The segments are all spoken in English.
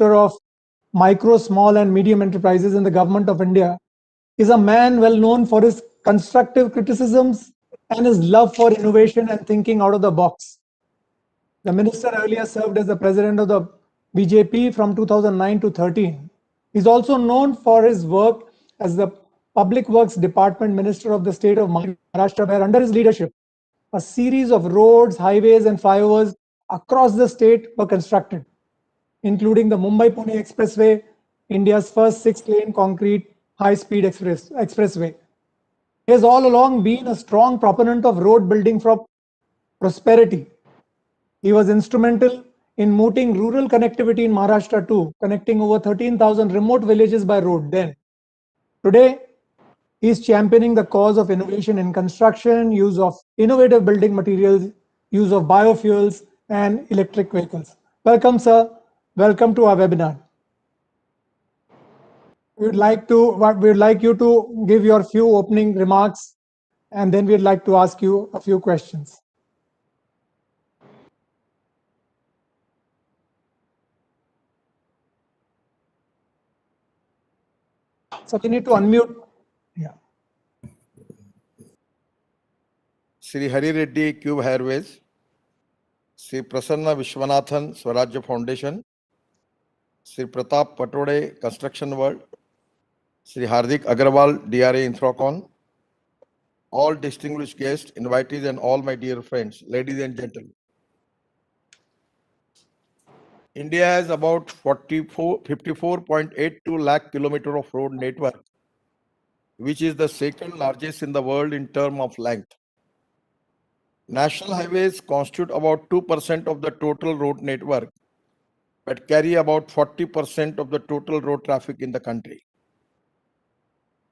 of Micro, Small and Medium Enterprises in the Government of India, is a man well known for his constructive criticisms and his love for innovation and thinking out of the box. The minister earlier served as the president of the BJP from 2009 to 13. He's also known for his work as the Public Works Department Minister of the state of Maharashtra, where under his leadership, a series of roads, highways, and flyovers across the state were constructed, including the Mumbai-Pune Expressway, India's first six-lane concrete high-speed expressway. He has all along been a strong proponent of road building for prosperity. He was instrumental in mooting rural connectivity in Maharashtra too, connecting over 13,000 remote villages by road then. Today, he is championing the cause of innovation in construction, use of innovative building materials, use of biofuels, and electric vehicles. Welcome, sir. Welcome to our webinar. We'd like you to give your few opening remarks, and then we'd like to ask you a few questions. So we need to unmute. Yeah. Sri Hari Reddy Cube Airways, Sri Prasanna Vishwanathan Swarajya Foundation, Sri Pratap Patode Construction World, Sri Hardik Agarwal DRA Infracon, all distinguished guests, invitees, and all my dear friends, ladies and gentlemen. India has about 54.82 lakh kilometers of road network, which is the second largest in the world in terms of length. National highways constitute about 2% of the total road network, but carry about 40% of the total road traffic in the country.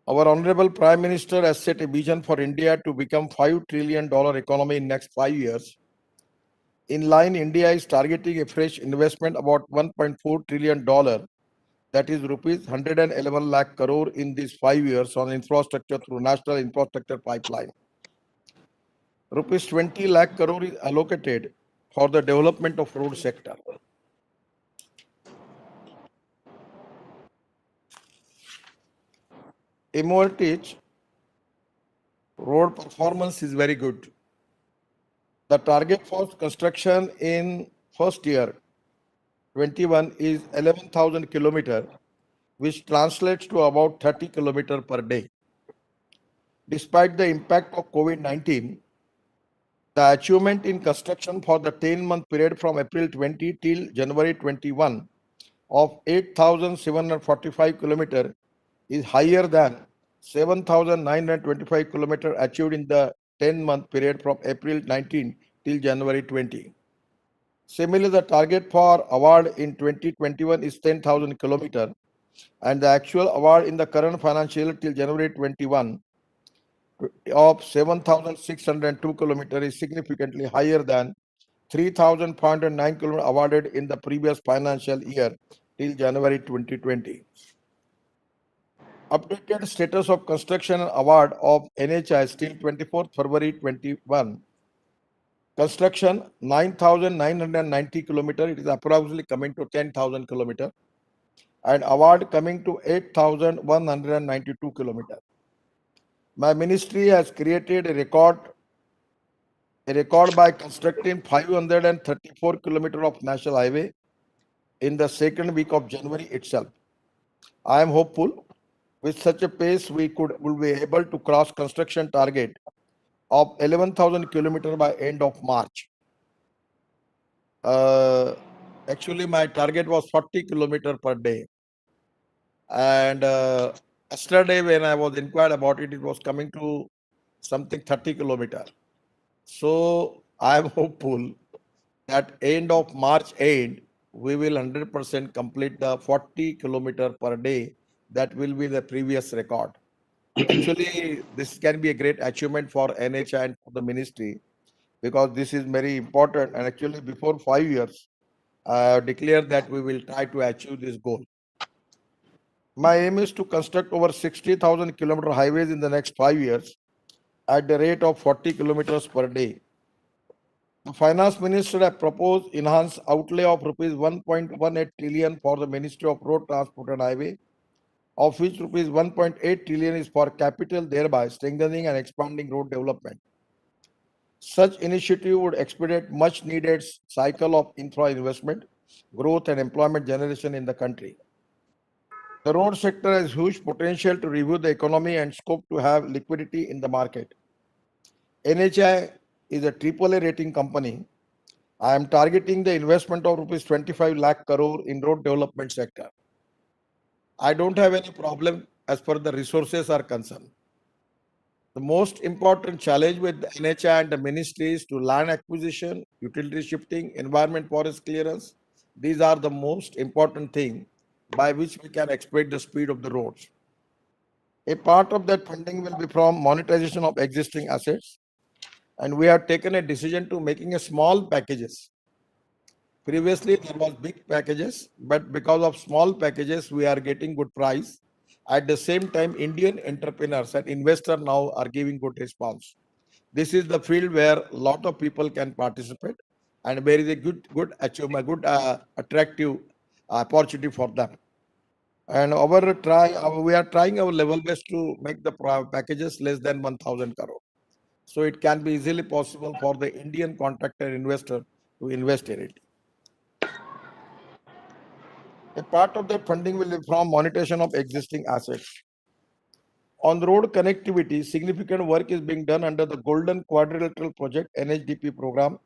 Our Honorable Prime Minister has set a vision for India to become $5 trillion economy in next 5 years. In line, India is targeting a fresh investment about $1.4 trillion, that is rupees 111 lakh crore in these 5 years on infrastructure through National Infrastructure Pipeline. Rupees 20 lakh crore is allocated for the development of road sector. MoRTH road performance is very good. The target for construction in first year 21 is 11,000 kilometers, which translates to about 30 kilometers per day. Despite the impact of COVID-19, the achievement in construction for the 10-month period from April 20 till January 21 of 8,745 kilometers is higher than 7,925 kilometers achieved in the 10-month period from April 19 till January 20. Similarly, the target for award in 2021 is 10,000 kilometers, and the actual award in the current financial year till January 21 of 7,602 kilometers is significantly higher than 3,509 kilometers awarded in the previous financial year till January 2020. Updated status of construction and award of NHAI till 24th February 21. Construction 9,990 kilometers, it is approximately coming to 10,000 kilometers, and award coming to 8,192 kilometers. My ministry has created a record by constructing 534 kilometers of national highway in the second week of January itself. I am hopeful with such a pace we will be able to cross construction target of 11,000 kilometers by end of March. Actually, my target was 40 kilometers per day. And yesterday when I was inquired about it, it was coming to something 30 kilometers. So I am hopeful that end of March end, we will 100% complete the 40 kilometers per day. That will be the previous record. Actually, this can be a great achievement for NHAI and for the ministry, because this is very important. And actually, before 5 years, I have declared that we will try to achieve this goal. My aim is to construct over 60,000 kilometer highways in the next 5 years at the rate of 40 kilometers per day. The Finance Minister has proposed enhanced outlay of rupees 1.18 trillion for the Ministry of Road Transport and Highway, of which rupees 1.8 trillion is for capital, thereby strengthening and expanding road development. Such initiative would expedite much needed cycle of infra investment, growth and employment generation in the country. The road sector has huge potential to review the economy and scope to have liquidity in the market. NHI is a AAA rating company. I am targeting the investment of rupees 25 lakh crore in road development sector. I don't have any problem as far as the resources are concerned. The most important challenge with the NHI and the ministry is to land acquisition, utility shifting, environment forest clearance. These are the most important thing by which we can expect the speed of the roads. A part of that funding will be from monetization of existing assets, and we have taken a decision to making a small packages. Previously there was big packages, but because of small packages we are getting good price. At the same time, Indian entrepreneurs and investors now are giving good response. This is the field where a lot of people can participate, and there is a good achievement, good attractive opportunity for them. And we are trying our level best to make the packages less than 1,000 crore. So it can be easily possible for the Indian contractor investor to invest in it. A part of that funding will be from monetization of existing assets. On the road connectivity, significant work is being done under the Golden Quadrilateral Project NHDP program,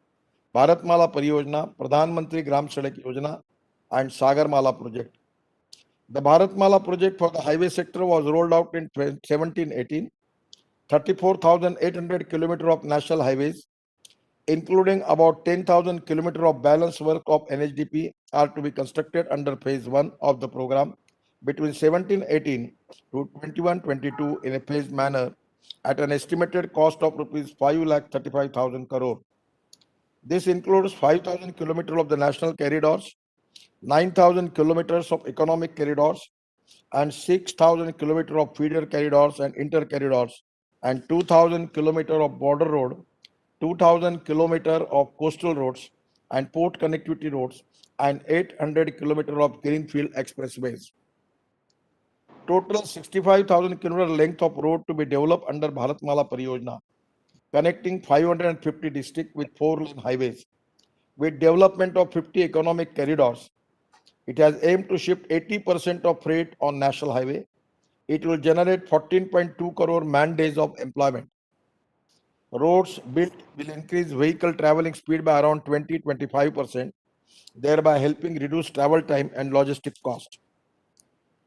Bharatmala Pariyojana, Pradhan Mantri Gram Sadak Yojana, and Sagarmala project. The Bharatmala project for the highway sector was rolled out in 1718. 34,800 kilometers of national highways, including about 10,000 kilometers of balance work of NHDP, are to be constructed under phase 1 of the program between 1718 to 2122 in a phased manner at an estimated cost of rupees 5,35,000 crore. This includes 5,000 kilometers of the national corridors, 9,000 kilometers of economic corridors, and 6,000 kilometers of feeder corridors and inter corridors, and 2,000 kilometers of border road, 2,000 kilometers of coastal roads and port connectivity roads, and 800 kilometers of greenfield expressways. Total 65,000 kilometer length of road to be developed under Bharatmala Pariyojana, connecting 550 districts with 4-lane highways. With development of 50 economic corridors, it has aimed to shift 80% of freight on national highway. It will generate 14.2 crore man days of employment. Roads built will increase vehicle traveling speed by around 20-25%, thereby helping reduce travel time and logistic cost.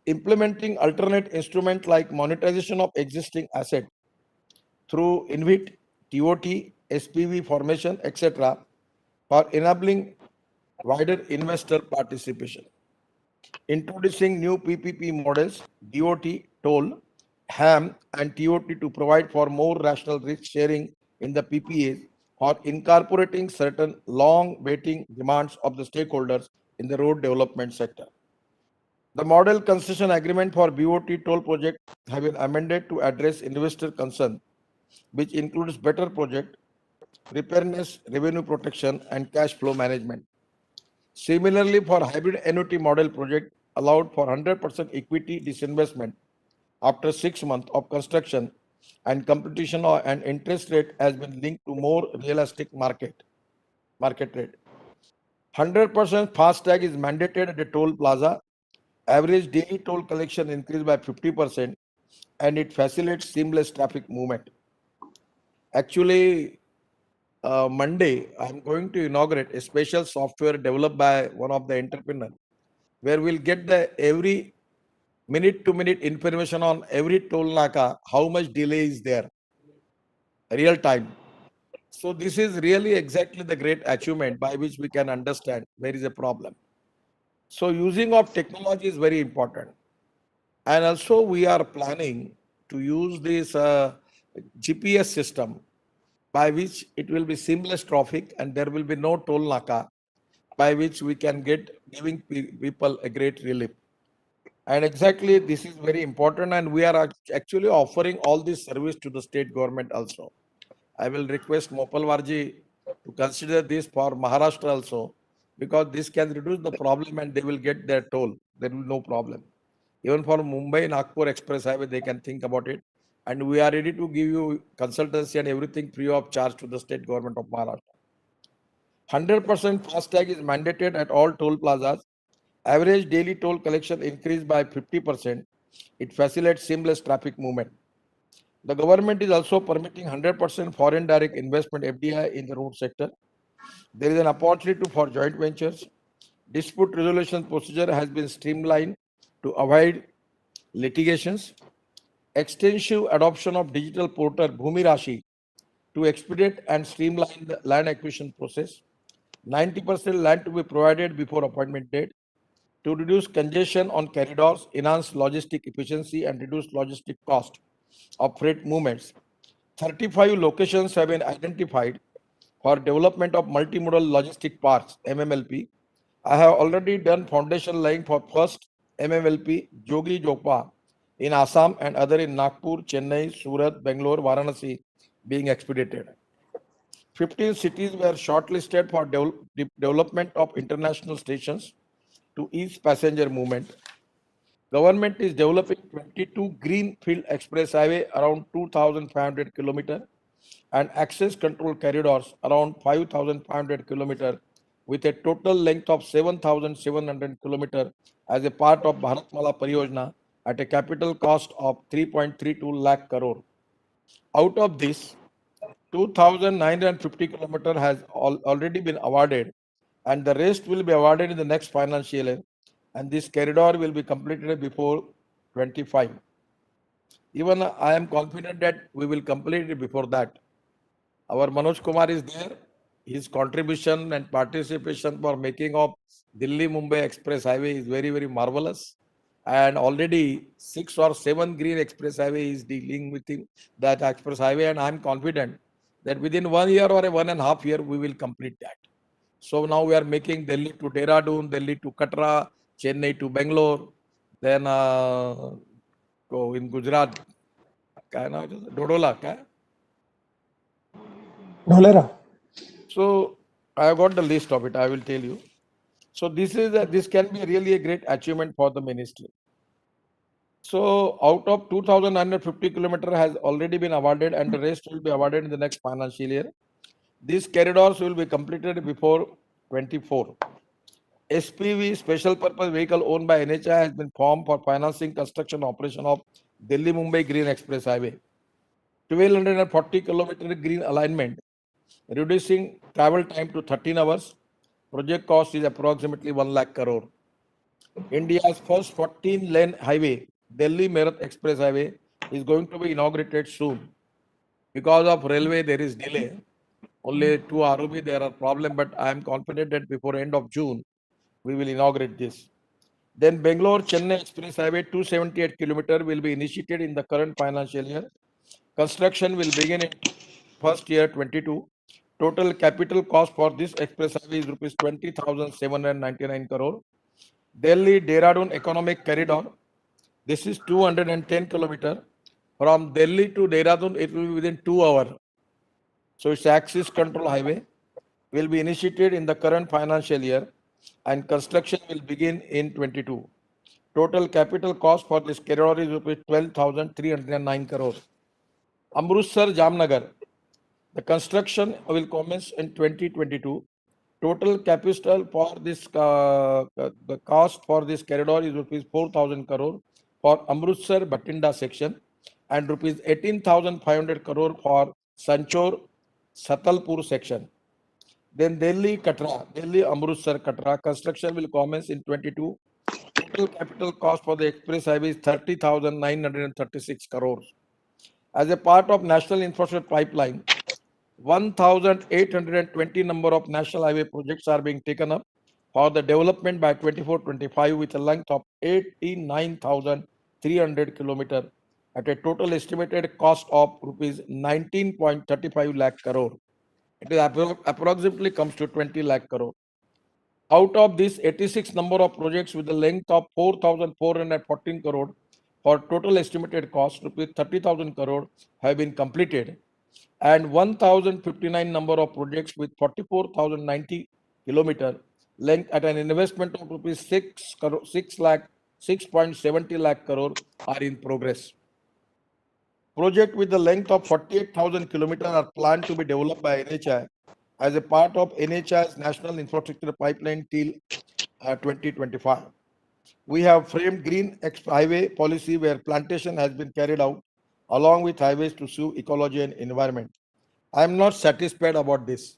Implementing alternate instruments like monetization of existing asset through InvIT, TOT, SPV formation, etc., for enabling wider investor participation. Introducing new PPP models, DOT, toll, HAM, and TOT to provide for more rational risk sharing in the PPAs, or incorporating certain long waiting demands of the stakeholders in the road development sector. The model concession agreement for BOT toll project have been amended to address investor concern, which includes better project, preparedness, revenue protection, and cash flow management. Similarly, for hybrid annuity model project, allowed for 100% equity disinvestment after 6 months of construction, and competition and interest rate has been linked to more realistic market rate. 100% fast tag is mandated at the toll plaza. Average daily toll collection increased by 50%, and it facilitates seamless traffic movement. Actually, Monday, I'm going to inaugurate a special software developed by one of the entrepreneurs, where we'll get the every minute to minute information on every toll naka, how much delay is there, real time. So this is really exactly the great achievement by which we can understand where is a problem. So using of technology is very important. And also we are planning to use this GPS system by which it will be seamless traffic and there will be no toll naka, by which we can get giving people a great relief. And exactly this is very important, and we are actually offering all this service to the state government also. I will request Mopal Varji to consider this for Maharashtra also, because this can reduce the problem and they will get their toll. There will be no problem. Even for Mumbai Nagpur Express Highway, they can think about it. And we are ready to give you consultancy and everything free of charge to the state government of Maharashtra. 100% FASTag is mandated at all toll plazas. Average daily toll collection increased by 50%. It facilitates seamless traffic movement. The government is also permitting 100% foreign direct investment FDI in the road sector. There is an opportunity for joint ventures. Dispute resolution procedure has been streamlined to avoid litigations. Extensive adoption of digital portal Bhumi Rashi to expedite and streamline the land acquisition process. 90% land to be provided before appointment date. To reduce congestion on corridors, enhance logistic efficiency and reduce logistic cost of freight movements. 35 locations have been identified for development of multimodal logistic parks, MMLP. I have already done foundation laying for first MMLP, Jogi Jokpa in Assam and other in Nagpur, Chennai, Surat, Bangalore, Varanasi being expedited. 15 cities were shortlisted for development of international stations to ease passenger movement. Government is developing 22 greenfield express highway around 2,500 kilometer and access control corridors around 5,500 kilometer with a total length of 7,700 kilometer as a part of Bharatmala Pariyojana at a capital cost of 3.32 lakh crore. Out of this, 2,950 kilometer has already been awarded and the rest will be awarded in the next financial year, and this corridor will be completed before 25. Even I am confident that we will complete it before that. Our Manoj Kumar is there. His contribution and participation for making of Delhi Mumbai Express Highway is very, very marvelous. And already 6 or 7 green express highway is dealing with him, that express highway, and I'm confident that within 1 year or a 1.5 year we will complete that. So now we are making Delhi to Dehradun, Delhi to Katra, Chennai to Bangalore, then in Gujarat, Dodola. Dholera. So I have got the list of it. I will tell you. So this can be really a great achievement for the ministry. So out of 2,950 kilometer has already been awarded, and the rest will be awarded in the next financial year. These corridors will be completed before 24. SPV, special purpose vehicle owned by NHAI, has been formed for financing construction operation of Delhi Mumbai Green Express Highway. 1,240 kilometer green alignment, reducing travel time to 13 hours. Project cost is approximately 1 lakh crore. India's first 14-lane highway, Delhi Meerut Express Highway, is going to be inaugurated soon. Because of railway, there is delay. Only to ROB there are problem, but I am confident that before end of June, we will inaugurate this. Then Bangalore Chennai Express Highway 278 kilometer will be initiated in the current financial year. Construction will begin in first year 22. Total capital cost for this express highway is rupees 20,799 crore. Delhi Dehradun Economic Corridor. This is 210 kilometer. From Delhi to Dehradun, it will be within 2 hours. So its axis control highway will be initiated in the current financial year and construction will begin in 22. Total capital cost for this corridor is rupees 12,309 crore. Amritsar Jamnagar. The construction will commence in 2022. Total capital for this, the cost for this corridor is rupees 4,000 crore for Amritsar Bhatinda section and rupees 18,500 crore for Sanchor Satalpur section. Then Delhi Katra, Delhi Amritsar Katra construction will commence in 22. Total capital cost for the express highway is 30,936 crores. As a part of National Infrastructure Pipeline, 1,820 number of national highway projects are being taken up for the development by 24-25 with a length of 89,300 kilometers at a total estimated cost of rupees 19.35 lakh crore. It is approximately comes to 20 lakh crore. Out of this, 86 number of projects with a length of 4,414 crore for total estimated cost rupees 30,000 crore have been completed. and 1059 number of projects with 44,090 kilometer length at an investment of rupees 6.70 lakh crore are in progress. Project with the length of 48,000 kilometers are planned to be developed by NHI as a part of NHI's National Infrastructure Pipeline till 2025. We have framed green highway policy where plantation has been carried out along with highways to save ecology and environment. I am not satisfied about this.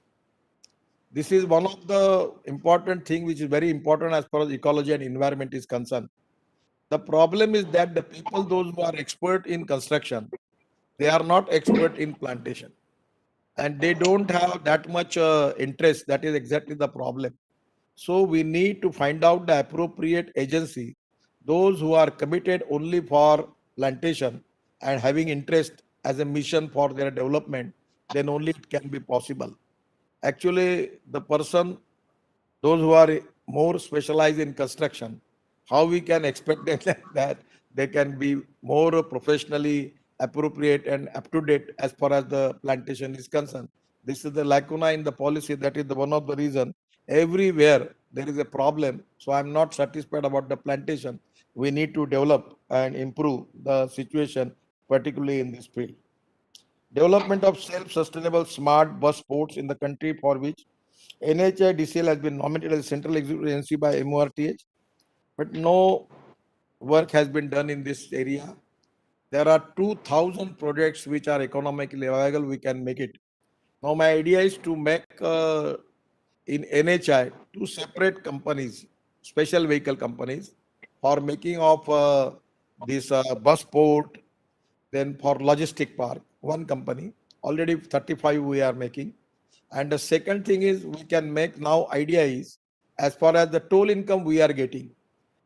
This is one of the important thing which is very important as far as ecology and environment is concerned. The problem is that the people, those who are expert in construction, they are not expert in plantation and they don't have that much interest. That is exactly the problem. So we need to find out the appropriate agency, those who are committed only for plantation and having interest as a mission for their development, then only it can be possible. Actually, the person, those who are more specialized in construction, how we can expect them that they can be more professionally appropriate and up to date as far as the plantation is concerned. This is the lacuna in the policy. That is the one of the reason everywhere there is a problem. So I'm not satisfied about the plantation. We need to develop and improve the situation, particularly in this field. Development of self-sustainable smart bus ports in the country, for which NHIDCL has been nominated as Central Executive Agency by MORTH, but no work has been done in this area. There are 2,000 projects which are economically viable. We can make it. Now, my idea is to make in NHI two separate companies, special vehicle companies, for making of this bus port, then for logistic park, one company. Already 35 we are making. And the second thing is we can make now idea is as far as the toll income we are getting.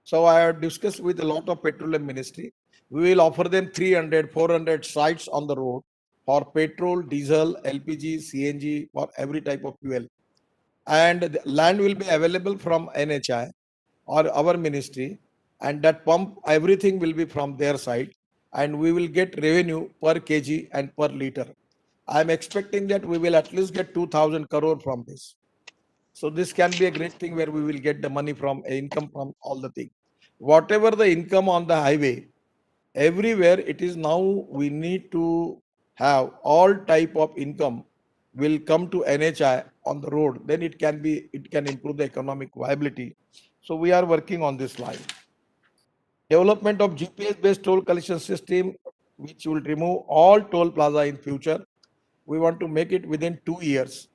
So I have discussed with a lot of petroleum ministry. We will offer them 300, 400 sites on the road for petrol, diesel, LPG, CNG, for every type of fuel. And the land will be available from NHI or our ministry, and that pump, everything will be from their side, and we will get revenue per kg and per liter. I am expecting that we will at least get 2,000 crore from this. So this can be a great thing where we will get the money from income from all the thing. Whatever the income on the highway, everywhere it is now we need to have all type of income will come to NHI on the road. Then it can improve the economic viability. So we are working on this line. Development of GPS-based toll collection system, which will remove all toll plaza in future. We want to make it within 2 years.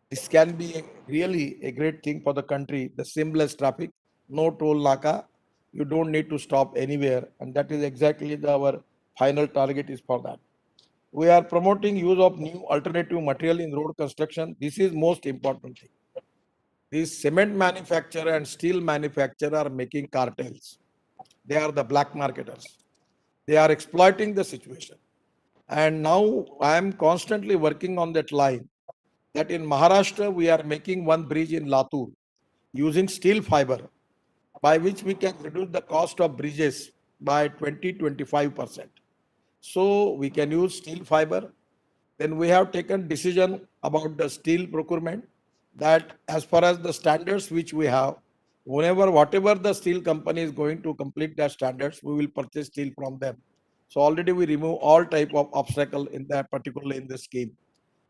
This can be really a great thing for the country. The seamless traffic, no toll naka. You don't need to stop anywhere, and that is exactly our final target is for that. We are promoting use of new alternative material in road construction. This is most important thing. These cement manufacturer and steel manufacturer are making cartels. They are the black marketers. They are exploiting the situation. And now I am constantly working on that line that in Maharashtra we are making one bridge in Latur using steel fiber, by which we can reduce the cost of bridges by 20-25%. So we can use steel fiber. Then we have taken decision about the steel procurement, that as far as the standards which we have, whatever the steel company is going to complete their standards, we will purchase steel from them. So already we remove all type of obstacle in that, particularly in the scheme.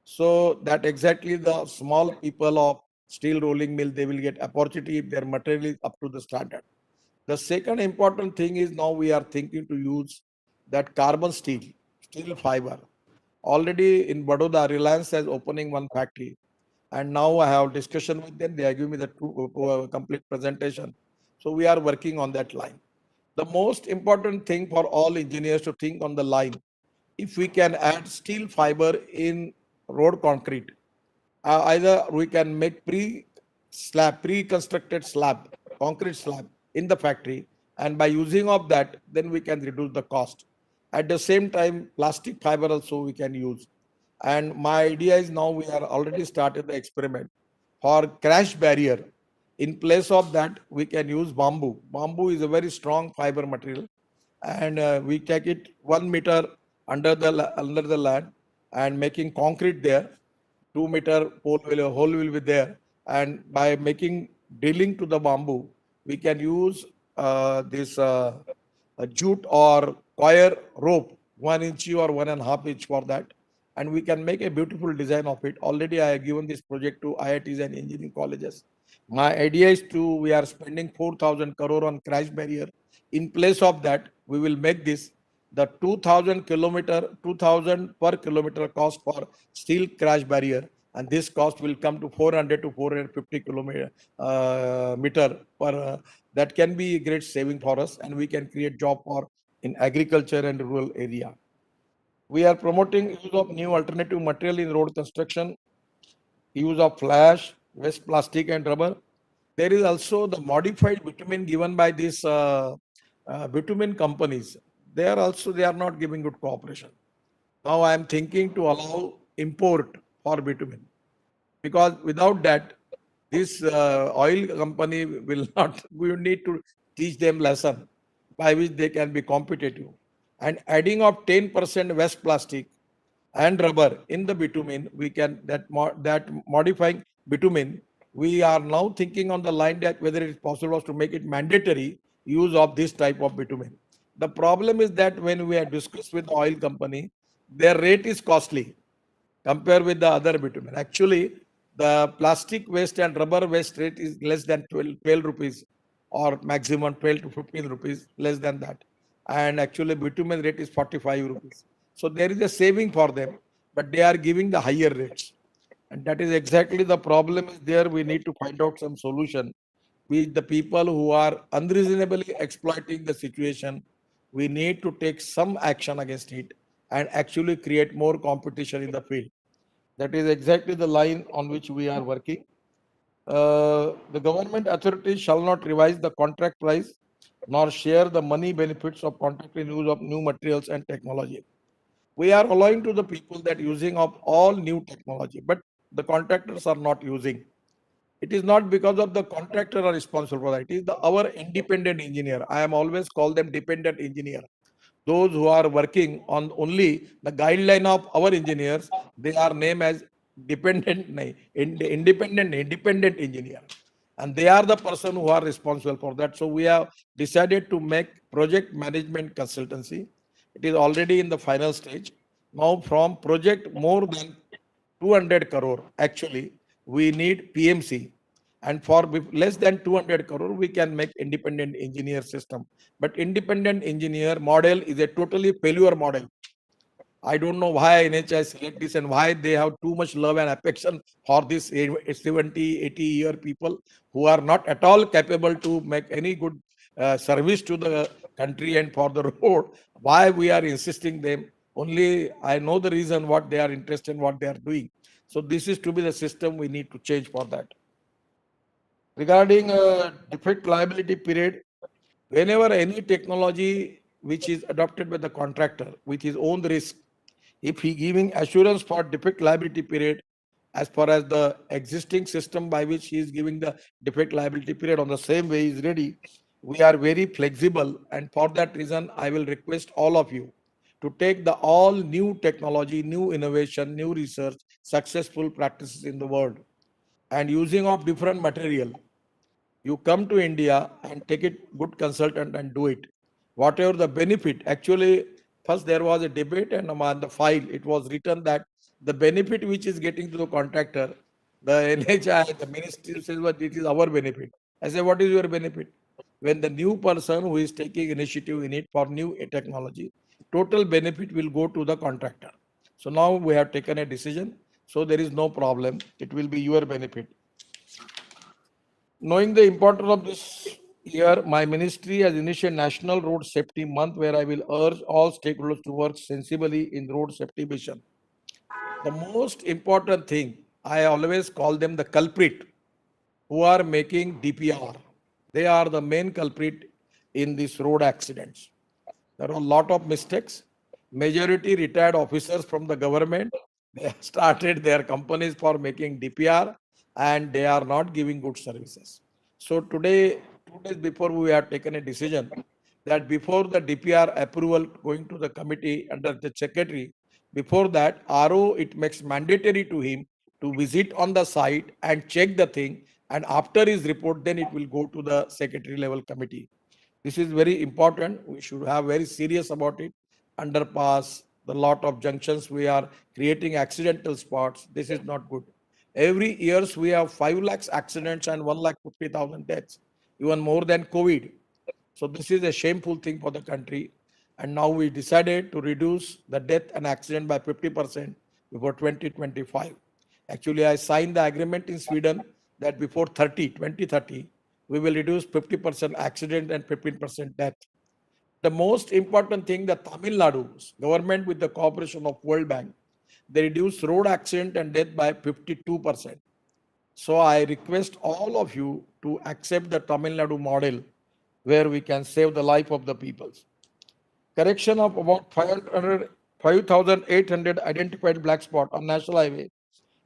So that exactly the small people of steel rolling mill, they will get opportunity if their material is up to the standard. The second important thing is now we are thinking to use that carbon steel fiber. Already in Baroda, Reliance is opening one factory, and now I have discussion with them. They are giving me the complete presentation. So we are working on that line. The most important thing for all engineers to think on the line, if we can add steel fiber in road concrete, either we can make pre-constructed slab, concrete slab in the factory, and by using of that, then we can reduce the cost. At the same time, plastic fiber also we can use. And my idea is now we are already started the experiment for crash barrier. In place of that, we can use bamboo. Bamboo is a very strong fiber material, and we take it 1 meter under the land, and making concrete there. 2 meter hole will be there, and by making drilling to the bamboo, we can use this a jute or coir rope, 1 inch or 1.5 inch for that, and we can make a beautiful design of it. Already I have given this project to IITs and engineering colleges. My idea is to, we are spending 4,000 crore on crash barrier. In place of that, we will make this the 2,000 per kilometer cost for steel crash barrier, and this cost will come to 400 to 450 kilometer meter per. That can be a great saving for us, and we can create job for in agriculture and rural area. We are promoting use of new alternative material in road construction, use of flash, waste plastic and rubber. There is also the modified bitumen given by these bitumen companies. They are not giving good cooperation. Now I am thinking to allow import for bitumen, because without that, this oil company will not. We need to teach them lesson by which they can be competitive. And adding of 10% waste plastic and rubber in the bitumen, we can that modifying bitumen. We are now thinking on the line that whether it is possible to make it mandatory use of this type of bitumen. The problem is that when we are discussed with the oil company, their rate is costly compare with the other bitumen. Actually, the plastic waste and rubber waste rate is less than 12 rupees, or maximum 12 to 15 rupees, less than that. And actually bitumen rate is 45 rupees. So there is a saving for them, but they are giving the higher rates. And that is exactly the problem is there. We need to find out some solution. With the people who are unreasonably exploiting the situation, we need to take some action against it and actually create more competition in the field. That is exactly the line on which we are working. The government authorities shall not revise the contract price nor share the money benefits of contracting use of new materials and technology. We are allowing to the people that using of all new technology, but the contractors are not using. It is not because of the contractor are responsible for that. It is our independent engineer. I am always call them dependent engineer. Those who are working on only the guideline of our engineers, they are named as independent engineer, and they are the person who are responsible for that. So we have decided to make project management consultancy. It is already in the final stage. Now from project more than 200 crore, actually we need PMC, and for less than 200 crore we can make independent engineer system. But independent engineer model is a totally failure model. I don't know why NHS select this and why they have too much love and affection for this 70, 80-year people who are not at all capable to make any good service to the country and for the road. Why we are insisting them? Only I know the reason what they are interested in, what they are doing. So this is to be the system we need to change for that. Regarding defect liability period, whenever any technology which is adopted by the contractor with his own risk, if he giving assurance for defect liability period as far as the existing system by which he is giving the defect liability period on the same way is ready, we are very flexible, and for that reason I will request all of you to take the all new technology, new innovation, new research, successful practices in the world, and using of different material. You come to India and take it good consultant and do it. Whatever the benefit, actually, first there was a debate, and on the file it was written that the benefit which is getting to the contractor, the NHI, the ministry says, well, it is our benefit. I say, what is your benefit? When the new person who is taking initiative in it for new technology, total benefit will go to the contractor. So now we have taken a decision. So there is no problem. It will be your benefit. Knowing the importance of this year, my ministry has initiated National Road Safety Month, where I will urge all stakeholders to work sensibly in road safety mission. The most important thing, I always call them the culprit who are making DPR. They are the main culprit in these road accidents. There are a lot of mistakes. Majority retired officers from the government, they have started their companies for making DPR, and they are not giving good services. So today, 2 days before, we have taken a decision that before the DPR approval going to the committee under the secretary, Before that, RO, it makes mandatory to him to visit on the site and check the thing. And after his report, then it will go to the secretary level committee. This is very important. We should have very serious about it. Underpass, the lot of junctions, we are creating accidental spots. This is not good. Every years we have 5 lakhs accidents and 1,50,000 deaths, even more than COVID. So this is a shameful thing for the country. And now we decided to reduce the death and accident by 50% before 2025. Actually, I signed the agreement in Sweden that before 2030, we will reduce 50% accident and 15% death. The most important thing, the Tamil Nadu's government with the cooperation of World Bank, they reduce road accident and death by 52%. So I request all of you to accept the Tamil Nadu model where we can save the life of the peoples. Correction of about 5,800 identified black spot on national highway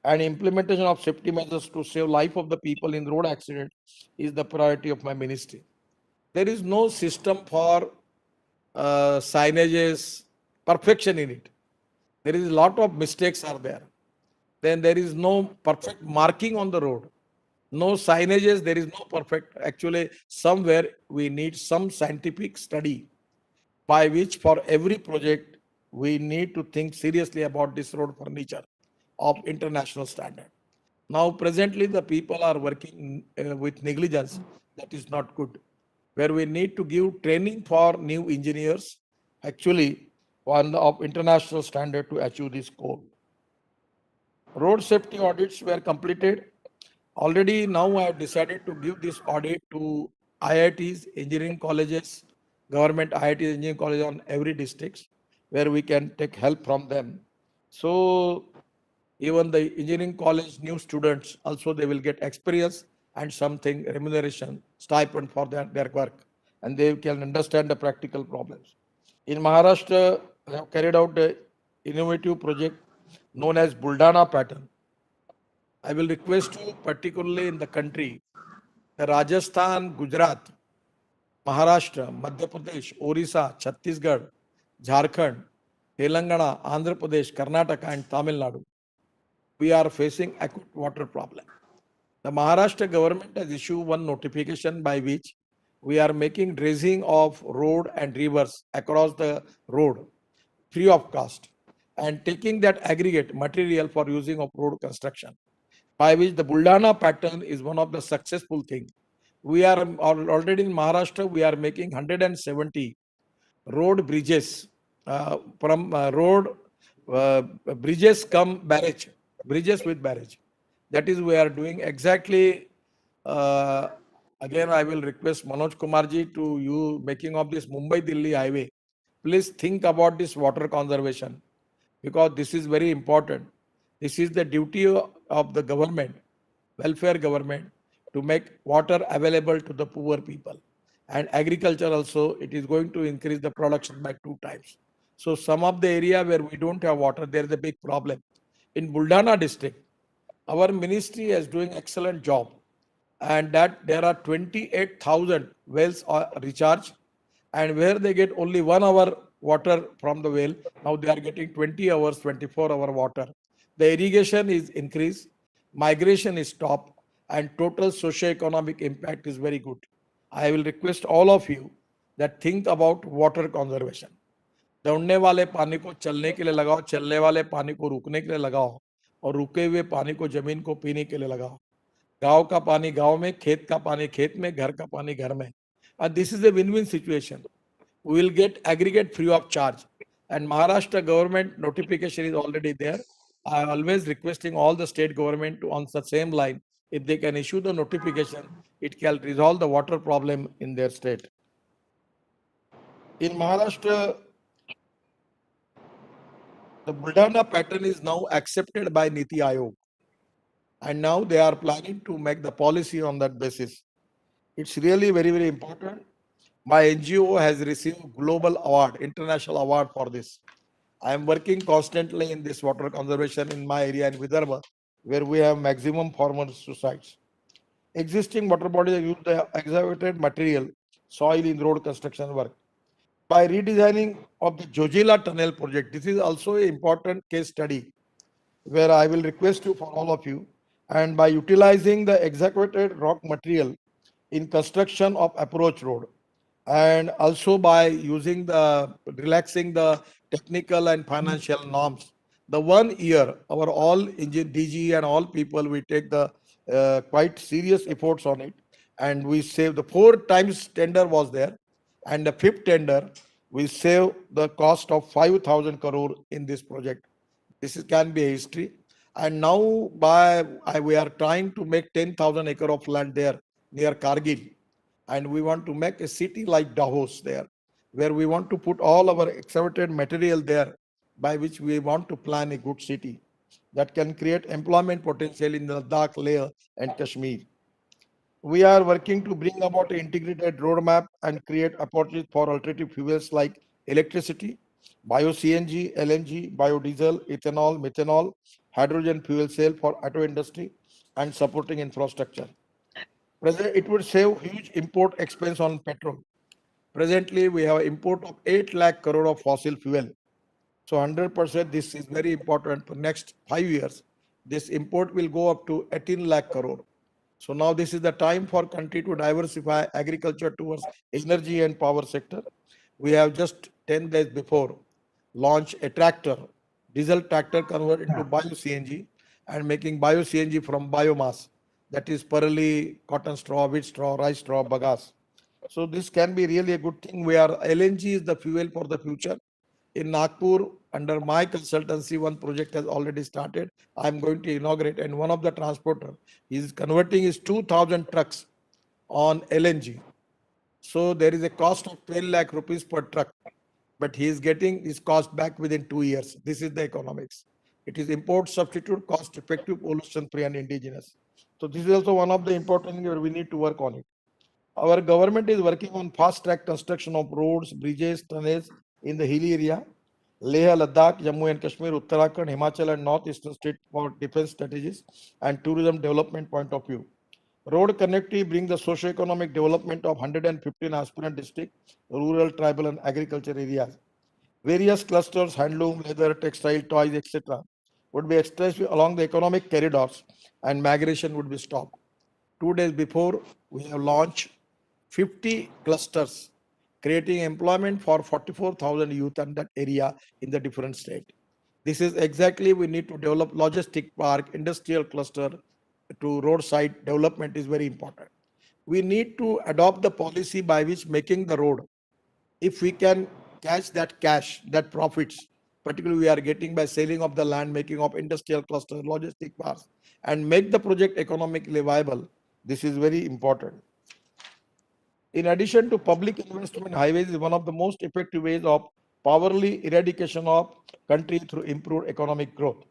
and implementation of safety measures to save life of the people in road accident is the priority of my ministry. There is no system for signages, perfection in it. There is a lot of mistakes are there. Then there is no perfect marking on the road. No signages, there is no perfect. Actually, somewhere we need some scientific study by which for every project we need to think seriously about this road furniture of international standard. Now, presently, the people are working with negligence. That is not good. Where we need to give training for new engineers, actually, one of international standard to achieve this goal. Road safety audits were completed. Already now I have decided to give this audit to IITs, engineering colleges, government IITs, engineering colleges on every district where we can take help from them. So even the engineering college new students also they will get experience and something remuneration stipend for their work and they can understand the practical problems. In Maharashtra, I have carried out an innovative project known as Buldana pattern. I will request you, particularly in the country, the Rajasthan, Gujarat, Maharashtra, Madhya Pradesh, Orissa, Chhattisgarh, Jharkhand, Telangana, Andhra Pradesh, Karnataka, and Tamil Nadu. We are facing acute water problem. The Maharashtra government has issued one notification by which we are making dredging of road and rivers across the road free of cost and taking that aggregate material for using of road construction, by which the Buldana pattern is one of the successful thing. We are already in Maharashtra, we are making 170 road bridges from road bridges come barrage, bridges with barrage. That is, we are doing exactly. Uh, Again, I will request Manoj Kumarji to you making of this Mumbai Delhi highway. Please think about this water conservation because this is very important. This is the duty of the government, welfare government, to make water available to the poor people. And agriculture also, it is going to increase the production by 2 times. So some of the area where we don't have water, there is a big problem. In Buldana district, our ministry is doing excellent job and that there are 28,000 wells are recharged and where they get only 1 hour water from the well, now they are getting 20 hours, 24-hour water. The irrigation is increased, migration is stopped, and total socio-economic impact is very good. I will request all of you that think about water conservation. दौड़ने वाले पानी को चलने के लिए लगाओ, चलने वाले पानी को रुकने के लिए लगाओ और रुके हुए पानी को जमीन को पीने के लिए लगाओ. गांव का पानी गांव में, खेत का पानी खेत में, घर का पानी घर में. And this is a win-win situation. We will get aggregate free of charge. And Maharashtra government notification is already there. I am always requesting all the state government to on the same line. If they can issue the notification, it can resolve the water problem in their state. In Maharashtra, the Buldana pattern is now accepted by Niti Aayog. And now they are planning to make the policy on that basis. It's really very, very important. My NGO has received global award, international award for this. I am working constantly in this water conservation in my area in Vidarbha, where we have maximum farmer suicides. Existing water bodies use the excavated material, soil in road construction work. by redesigning of the Jojila Tunnel project. This is also an important case study where I will request you for all of you, and by utilizing the excavated rock material in construction of approach road, and also by using the relaxing the technical and financial norms. The 1 year, our all DG and all people, we take the quite serious efforts on it, and we save the 4 times tender was there, and the fifth tender we save the cost of 5,000 crore in this project. Can be a history. And now we are trying to make 10,000 acre of land there near Kargil, and we want to make a city like Davos there, where we want to put all our excavated material there, by which we want to plan a good city that can create employment potential in the Ladakh, Leh, and Kashmir. We are working to bring about an integrated roadmap and create opportunities for alternative fuels like electricity, bio-CNG, LNG, biodiesel, ethanol, methanol, hydrogen fuel cell for auto industry, and supporting infrastructure. It would save huge import expense on petrol. Presently, we have import of 8 lakh crore of fossil fuel. So 100%, this is very important for next 5 years. This import will go up to 18 lakh crore. So now this is the time for country to diversify agriculture towards energy and power sector. We have just 10 days before launched a tractor, diesel tractor convert into bio-CNG, and making bio-CNG from biomass, that is parali, cotton straw, wheat straw, rice straw, bagasse. So this can be really a good thing where LNG is the fuel for the future. In Nagpur, under my consultancy, one project has already started. I'm going to inaugurate, and one of the transporter is converting his 2,000 trucks on LNG. So there is a cost of 12 lakh rupees per truck, but he is getting his cost back within 2 years. This is the economics. It is import substitute, cost effective, pollution free, and indigenous. So this is also one of the important things where we need to work on it. Our government is working on fast track construction of roads, bridges, tunnels in the hilly area, Leh, Ladakh, Jammu and Kashmir, Uttarakhand, Himachal, and northeastern state for defense strategies and tourism development point of view. Road connectivity brings the socio-economic development of 115 aspirant districts, rural, tribal, and agriculture areas. Various clusters, handloom, leather, textile, toys, etc., would be expressed along the economic corridors, and migration would be stopped. 2 days before, we have launched 50 clusters, creating employment for 44,000 youth in that area in the different state. This is exactly we need to develop logistic park, industrial cluster to roadside development is very important. We need to adopt the policy by which making the road, if we can catch that cash, that profits, particularly we are getting by selling of the land, making of industrial cluster, logistic parks, and make the project economically viable, this is very important. In addition to public investment, highways is one of the most effective ways of poverty eradication of country through improved economic growth.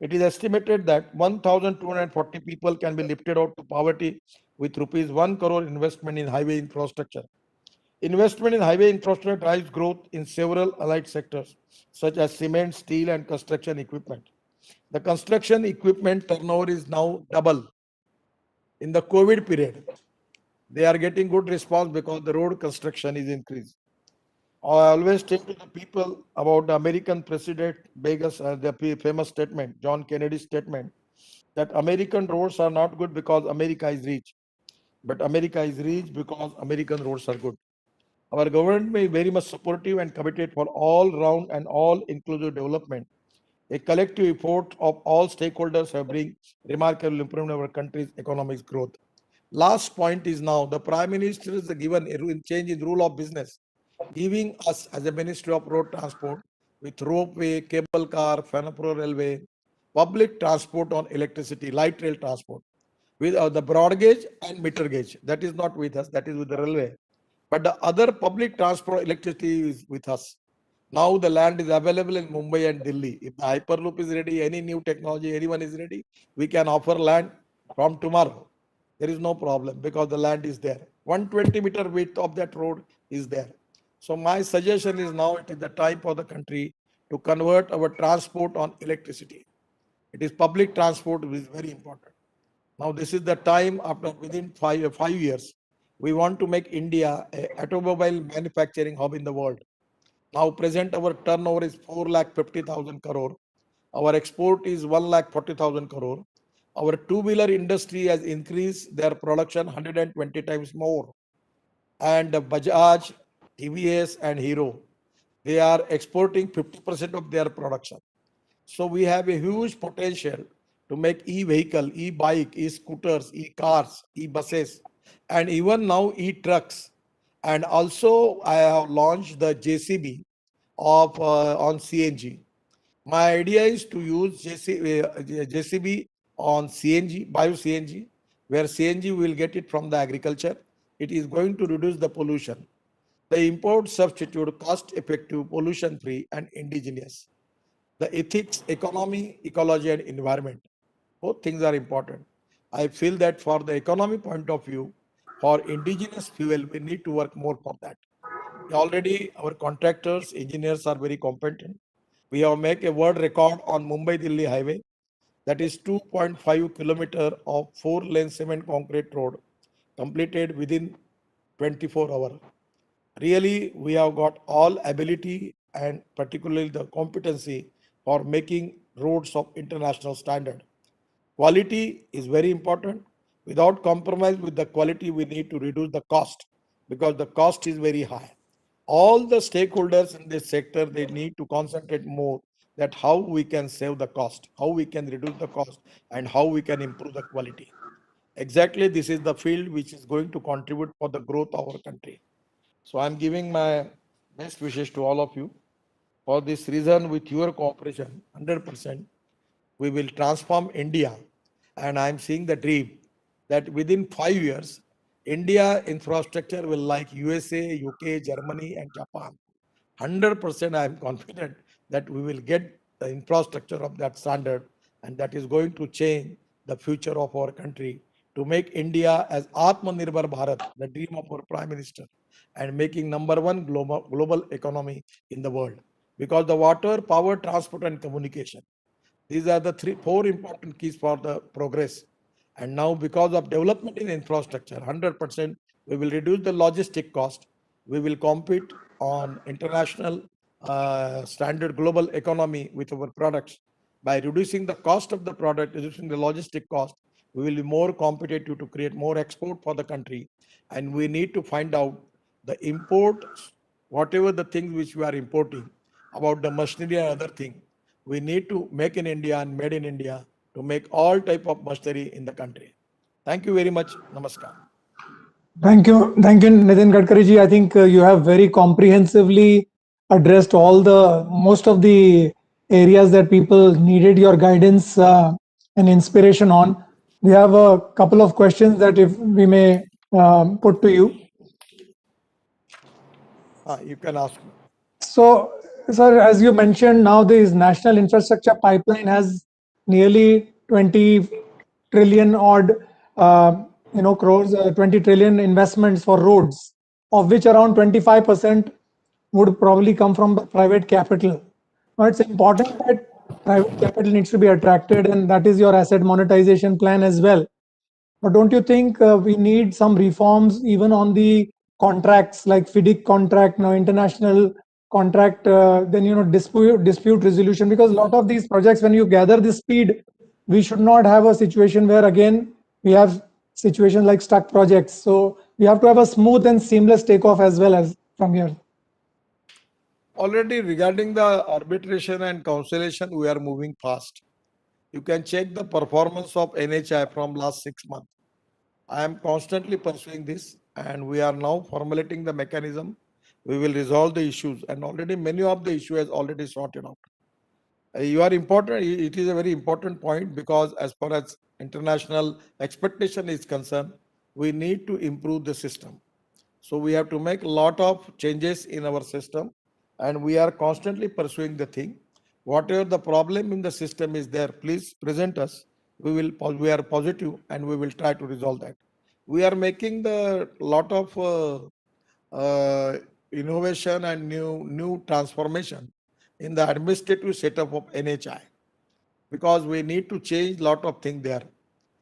It is estimated that 1,240 people can be lifted out of poverty with rupees 1 crore investment in highway infrastructure. Investment in highway infrastructure drives growth in several allied sectors, such as cement, steel, and construction equipment. The construction equipment turnover is now double in the COVID period. They are getting good response because the road construction is increased. I always tell to the people about the American president Vegas, the famous statement, John Kennedy's statement, that American roads are not good because America is rich, but America is rich because American roads are good. Our government may be very much supportive and committed for all round and all inclusive development. A collective effort of all stakeholders have bring remarkable improvement in our country's economic growth. Last point is now the Prime Minister has given a change in rule of business, giving us as a Ministry of Road Transport with ropeway, cable car, Fanapur Railway, public transport on electricity, light rail transport with the broad gauge and meter gauge. That is not with us, that is with the railway. But the other public transport electricity is with us. Now the land is available in Mumbai and Delhi. If the Hyperloop is ready, any new technology, anyone is ready, we can offer land from tomorrow. There is no problem because the land is there. 120-meter width of that road is there. So my suggestion is now it is the time for the country to convert our transport on electricity. It is public transport which is very important. Now this is the time after within 5 years, we want to make India a automobile manufacturing hub in the world. Now present our turnover is 4,50,000 crore. Our export is 1,40,000 crore. Our two-wheeler industry has increased their production 120 times more. And Bajaj, TVS and Hero, they are exporting 50% of their production. So we have a huge potential to make e-vehicle, e-bike, e-scooters, e-cars, e-buses, and even now e-trucks. And also I have launched the JCB of on CNG. My idea is to use JCB on CNG, bio CNG, where CNG will get it from the agriculture. It is going to reduce the pollution. The import substitute cost effective, pollution free and indigenous. The ethics, economy, ecology and environment. Both things are important. I feel that for the economy point of view, for indigenous fuel, we need to work more for that. Already our contractors, engineers are very competent. We have made a world record on Mumbai-Delhi highway. That is 2.5 kilometer of 4-lane cement concrete road completed within 24 hours. Really, we have got all ability and particularly the competency for making roads of international standard. Quality is very important. Without compromise with the quality, we need to reduce the cost because the cost is very high. All the stakeholders in this sector, they need to concentrate more that how we can save the cost, how we can reduce the cost, and how we can improve the quality. Exactly, this is the field which is going to contribute for the growth of our country. So I'm giving my best wishes to all of you. For this reason, with your cooperation, 100%, we will transform India. And I'm seeing the dream that within 5 years, India infrastructure will like USA, UK, Germany, and Japan. 100% I am confident that we will get the infrastructure of that standard, and that is going to change the future of our country to make India as Atmanirbhar Bharat, the dream of our Prime Minister, and making number one global economy in the world. Because the water, power, transport, and communication, these are the four important keys for the progress. And now because of development in infrastructure, 100% we will reduce the logistic cost. We will compete on international standard global economy with our products. By reducing the cost of the product, reducing the logistic cost, we will be more competitive to create more export for the country. And we need to find out the import, whatever the things which we are importing, about the machinery and other thing, we need to make in India and made in India to make all type of machinery in the country. Thank you very much. Namaskar. Thank you, Nitin Gadkari ji. I think you have very comprehensively addressed most of the areas that people needed your guidance and inspiration on. We have a couple of questions that if we may put to you. You can ask me. So, sir, as you mentioned, now this national infrastructure pipeline has nearly 20 trillion odd, crores, 20 trillion investments for roads, of which around 25% would probably come from the private capital. Now, it's important that private capital needs to be attracted, and that is your asset monetization plan as well. But don't you think we need some reforms even on the contracts like FIDIC contract, now international contract, then dispute resolution? Because a lot of these projects, when you gather the speed, we should not have a situation where again we have situations like stuck projects. So we have to have a smooth and seamless takeoff as well as from here. Already regarding the arbitration and conciliation, we are moving fast. You can check the performance of NHI from last 6 months. I am constantly pursuing this, and we are now formulating the mechanism. We will resolve the issues, and already many of the issues has already sorted out. You are important. It is a very important point because as far as international expectation is concerned, we need to improve the system. So we have to make a lot of changes in our system, and we are constantly pursuing the thing. Whatever the problem in the system is there, please present us. We are positive and we will try to resolve that. We are making the lot of innovation and new transformation in the administrative setup of NHI, because we need to change lot of things there.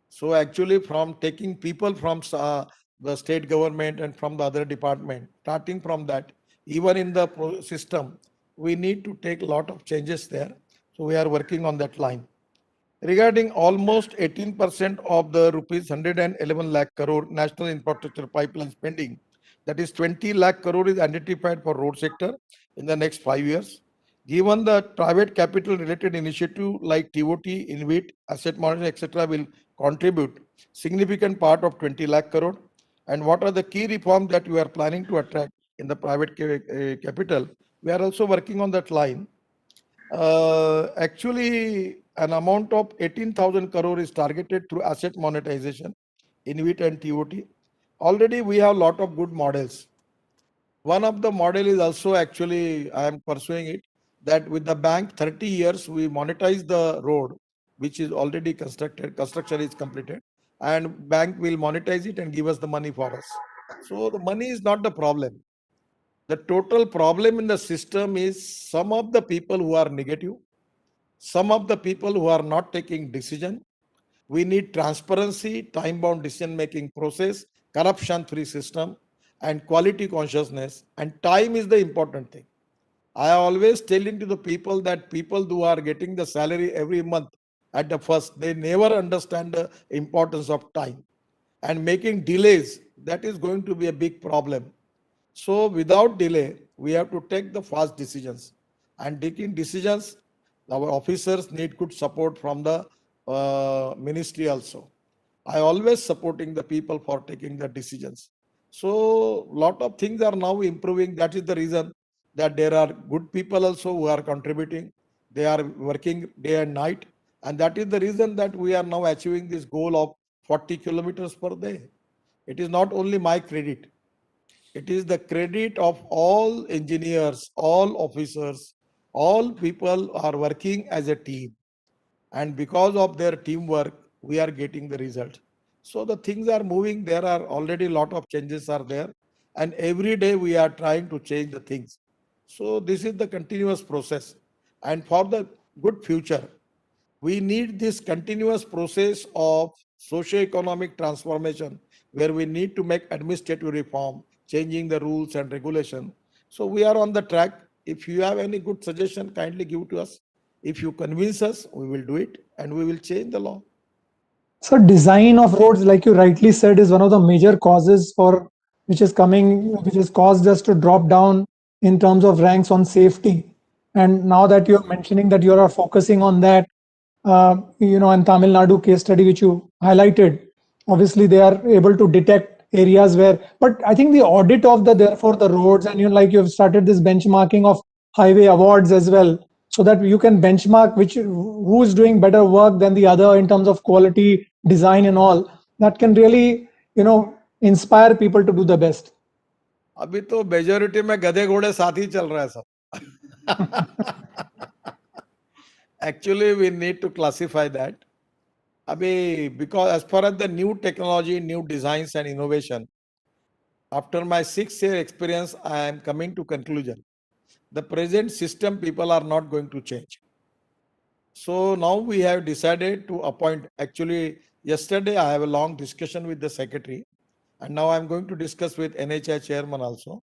So actually from taking people from the state government and from the other department, starting from that, even in the system, we need to take a lot of changes there. So we are working on that line. Regarding almost 18% of the rupees 111 lakh crore national infrastructure pipeline spending, that is 20 lakh crore is identified for road sector in the next 5 years. Given the private capital related initiative like TOT, InvIT, asset management, etc. will contribute significant part of 20 lakh crore. And what are the key reforms that we are planning to attract in the private capital? We are also working on that line. Actually, an amount of 18,000 crore is targeted through asset monetization, InvIT and TOT. Already we have a lot of good models. One of the model is also actually, I am pursuing it, that with the bank 30 years, we monetize the road, which is already constructed, construction is completed, and bank will monetize it and give us the money for us. So the money is not the problem. The total problem in the system is some of the people who are negative, some of the people who are not taking decision. We need transparency, time-bound decision-making process, corruption-free system, and quality consciousness. And time is the important thing. I always telling to the people that people who are getting the salary every month at the first, they never understand the importance of time. And making delays, that is going to be a big problem. So without delay, we have to take the fast decisions. And taking decisions, our officers need good support from the ministry also. I always supporting the people for taking the decisions. So lot of things are now improving. That is the reason that there are good people also who are contributing. They are working day and night. And that is the reason that we are now achieving this goal of 40 kilometers per day. It is not only my credit. It is the credit of all engineers, all officers, all people are working as a team. And because of their teamwork, we are getting the result. So the things are moving. There are already a lot of changes are there. And every day we are trying to change the things. So this is the continuous process. And for the good future, we need this continuous process of socio-economic transformation where we need to make administrative reform, changing the rules and regulation. So we are on the track. If you have any good suggestion, kindly give to us. If you convince us, we will do it and we will change the law. So design of roads, like you rightly said, is one of the major causes for which is coming, which has caused us to drop down in terms of ranks on safety. And now that you're mentioning that you are focusing on that, in Tamil Nadu case study which you highlighted, obviously they are able to detect areas where. But I think the audit of therefore the roads, and like you've started this benchmarking of highway awards as well, so that you can benchmark who is doing better work than the other in terms of quality, design, and all. That can really inspire people to do the best. अभी तो majority में गधे घोड़े साथ ही चल रहा है सब. Actually, we need to classify that. Because as far as the new technology, new designs and innovation, after my 6-year experience, I am coming to conclusion. The present system people are not going to change. So now we have decided to appoint, actually yesterday I have a long discussion with the secretary and now I'm going to discuss with NHI chairman also.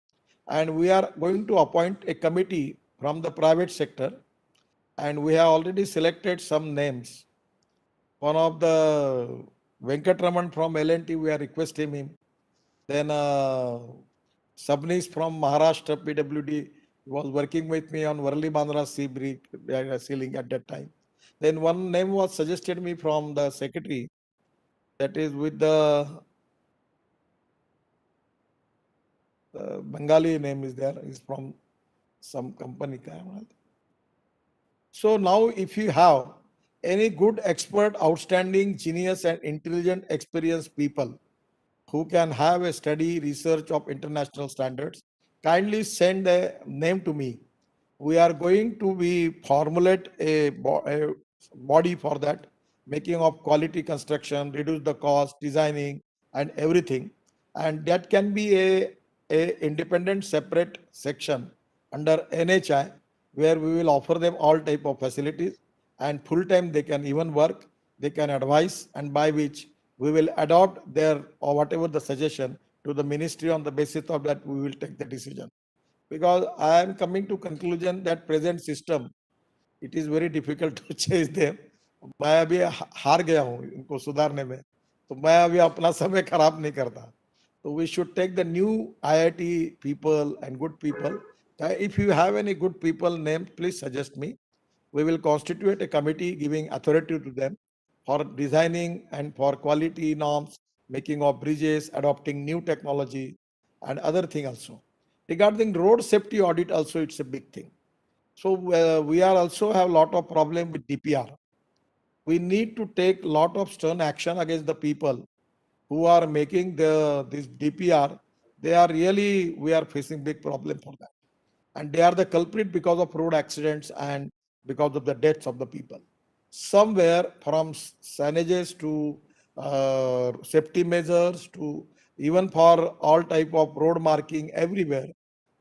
And we are going to appoint a committee from the private sector and we have already selected some names. One of the Venkatraman from L&T, we are requesting him. Then Sabnis from Maharashtra PWD was working with me on Varli Bandra sea bridge ceiling at that time. Then one name was suggested me from the secretary, that is with the Bengali name is there, is from some company. So now if you have any good expert, outstanding, genius and intelligent, experienced people who can have a study research of international standards, kindly send a name to me. We are going to formulate a body for that, making of quality construction, reduce the cost, designing and everything. And that can be a independent separate section under NHI where we will offer them all type of facilities and full time they can even work, they can advise, and by which we will adopt their or whatever the suggestion to the ministry. On the basis of that we will take the decision. because I am coming to conclusion that present system, it is very difficult to change them. मैं अभी हार गया हूँ इनको सुधारने में, तो मैं अभी अपना समय खराब नहीं करता. So we should take the new IIT people and good people. If you have any good people named, please suggest me. We will constitute a committee giving authority to them for designing and for quality norms, making of bridges, adopting new technology, and other thing also. Regarding road safety audit also, it's a big thing. So we are also have a lot of problem with DPR. We need to take lot of stern action against the people who are making this DPR. They are really, we are facing big problem for that. And they are the culprit because of road accidents and because of the deaths of the people. Somewhere from signages to safety measures to even for all type of road marking everywhere,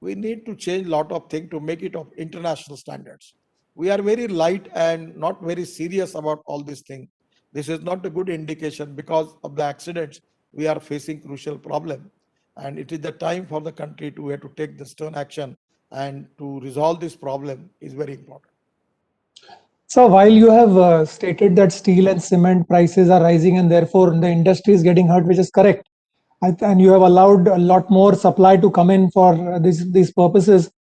we need to change lot of things to make it of international standards. We are very light and not very serious about all these things. This is not a good indication. Because of the accidents, we are facing crucial problem. And it is the time for the country to have to take the stern action and to resolve this problem is very important. So while you have stated that steel and cement prices are rising and therefore the industry is getting hurt, which is correct, and you have allowed a lot more supply to come in for these purposes,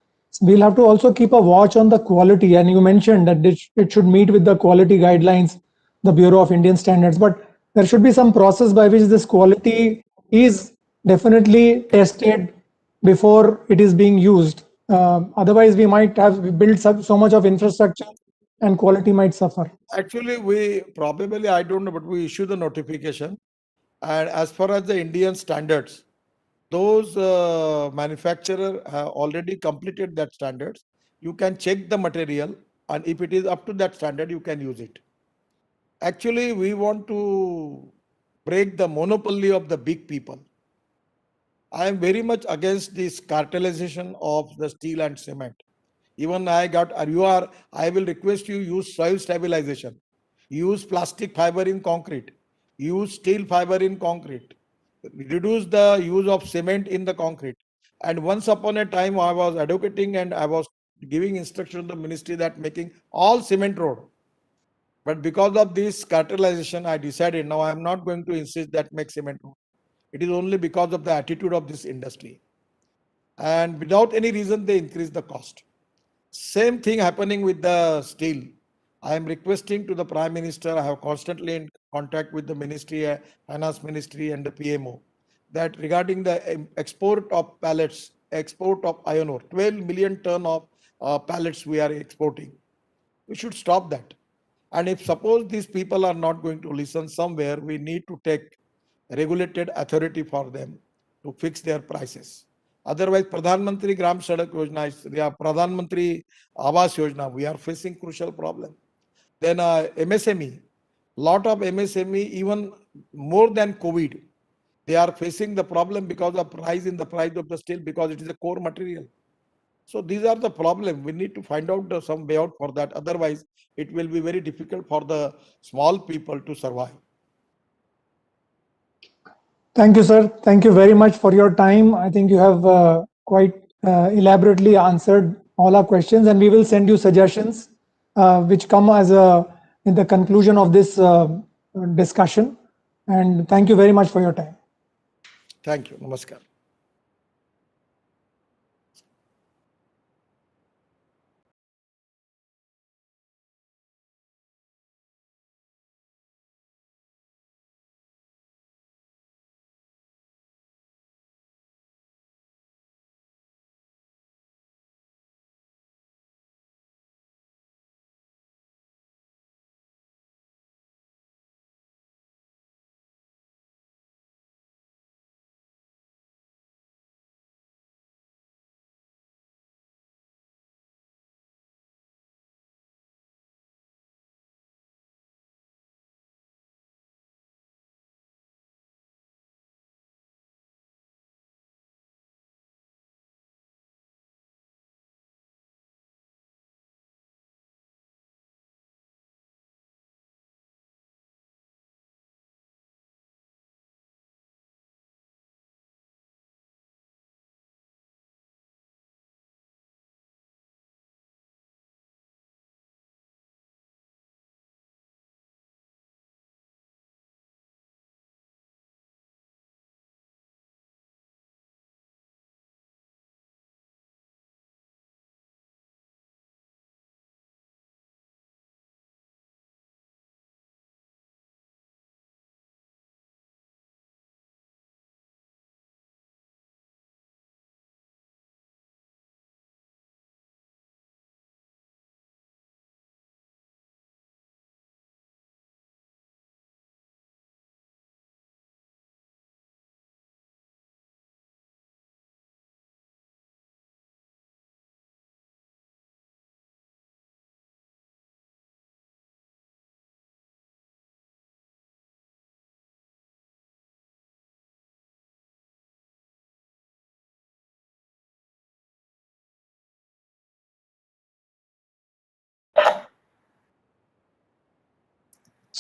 we'll have to also keep a watch on the quality. And you mentioned that it should meet with the quality guidelines, the Bureau of Indian Standards, but there should be some process by which this quality is definitely tested before it is being used. Otherwise, we might have built so much of infrastructure and quality might suffer. Actually, we probably, I don't know, but we issue the notification. And as far as the Indian standards, those manufacturer have already completed that standards. You can check the material, and if it is up to that standard, you can use it. Actually, we want to break the monopoly of the big people. I am very much against this cartelization of the steel and cement. Even I will request you use soil stabilization, use plastic fiber in concrete, use steel fiber in concrete, reduce the use of cement in the concrete. And once upon a time, I was advocating and I was giving instruction to the ministry that making all cement road. But because of this cartelization, I decided now I am not going to insist that make cement road. It is only because of the attitude of this industry. And without any reason, they increase the cost. Same thing happening with the steel. I am requesting to the Prime Minister, I have constantly in contact with the Ministry, Finance Ministry and the PMO, that regarding the export of pallets, export of iron ore, 12 million ton of pallets we are exporting. We should stop that. And if suppose these people are not going to listen somewhere, we need to take regulated authority for them to fix their prices. Otherwise, Pradhan Mantri Gram Sadak Yojana, Pradhan Mantri Awas Yojana, we are facing crucial problem. Then MSME, lot of MSME, even more than COVID, they are facing the problem because of rise in the price of the steel because it is a core material. So these are the problem. We need to find out some way out for that. Otherwise, it will be very difficult for the small people to survive. Thank you, sir. Thank you very much for your time. I think you have quite elaborately answered all our questions, and we will send you suggestions which come as a in the conclusion of this discussion. And thank you very much for your time. Thank you. Namaskar.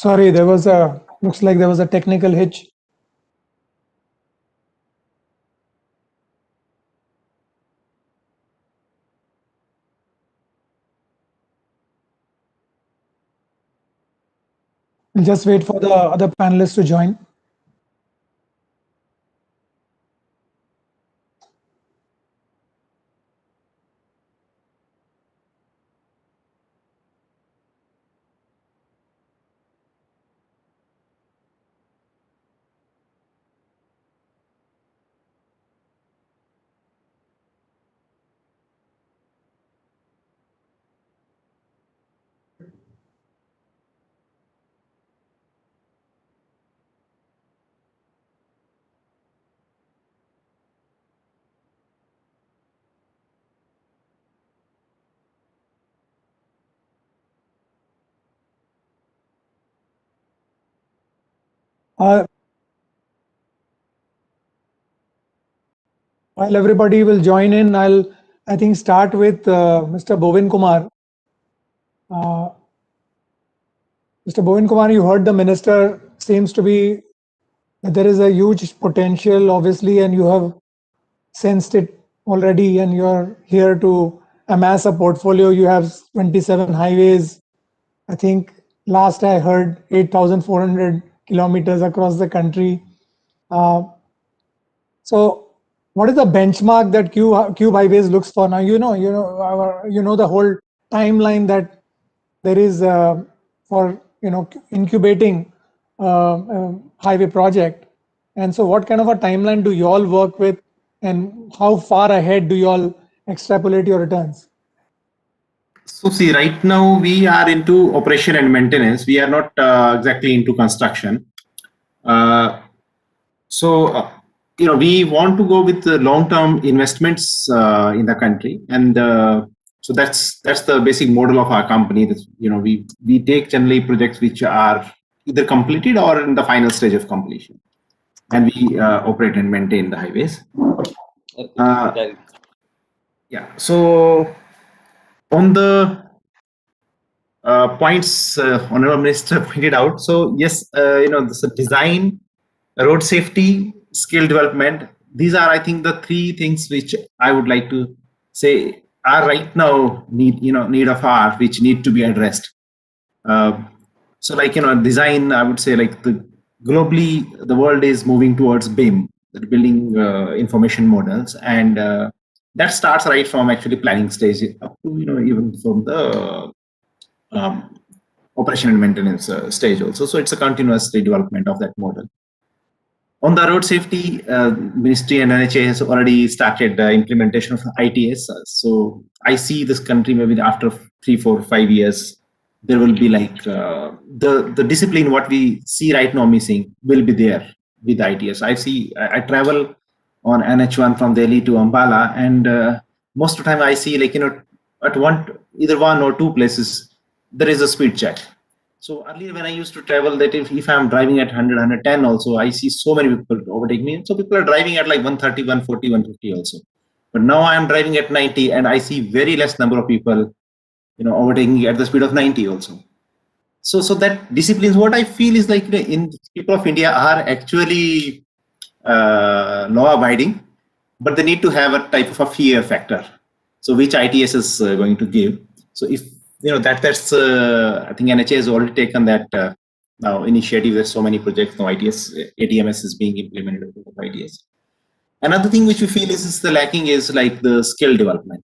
Sorry, looks like there was a technical hitch. We'll just wait for the other panelists to join. Uh, While everybody will join in, I think, start with Mr. Bovin Kumar. Mr. Bovin Kumar, you heard the minister seems to be that there is a huge potential, obviously, and you have sensed it already, and you're here to amass a portfolio. You have 27 highways. I think last I heard 8,400 kilometers across the country. So what is the benchmark that Cube Highways looks for now? You know the whole timeline that there is for incubating highway project. And so what kind of a timeline do you all work with, and how far ahead do you all extrapolate your returns? So see, right now we are into operation and maintenance. We are not exactly into construction. We want to go with the long-term investments in the country, and so that's the basic model of our company. That, we take generally projects which are either completed or in the final stage of completion, and we operate and maintain the highways. So on the points Honorable Minister pointed out, so yes, this design, road safety, skill development, these are, I think, the three things which I would like to say are right now need of hour, which need to be addressed. Design, I would say, globally the world is moving towards BIM, the building information models, and that starts right from actually planning stage up to even from the operation and maintenance stage also. So it's a continuous development of that model. On the road safety, Ministry and NHA has already started implementation of ITS. So I see this country maybe after 3, 4, 5 years, there will be the discipline what we see right now missing will be there with ITS. I travel on NH1 from Delhi to Ambala, and most of the time I see at either one or two places there is a speed check. So earlier when I used to travel, that if I'm driving at 100, 110 also, I see so many people overtake me. So people are driving at 130, 140, 150 also. But now I am driving at 90 and I see very less number of people, overtaking at the speed of 90 also. So that discipline is what I feel is in people of India are actually law abiding, but they need to have a type of a fear factor. So which ITS is going to give. So if that's I think NHA has already taken that now initiative. There's so many projects now. ATMS is being implemented with ITS. Another thing which we feel is the lacking is the skill development.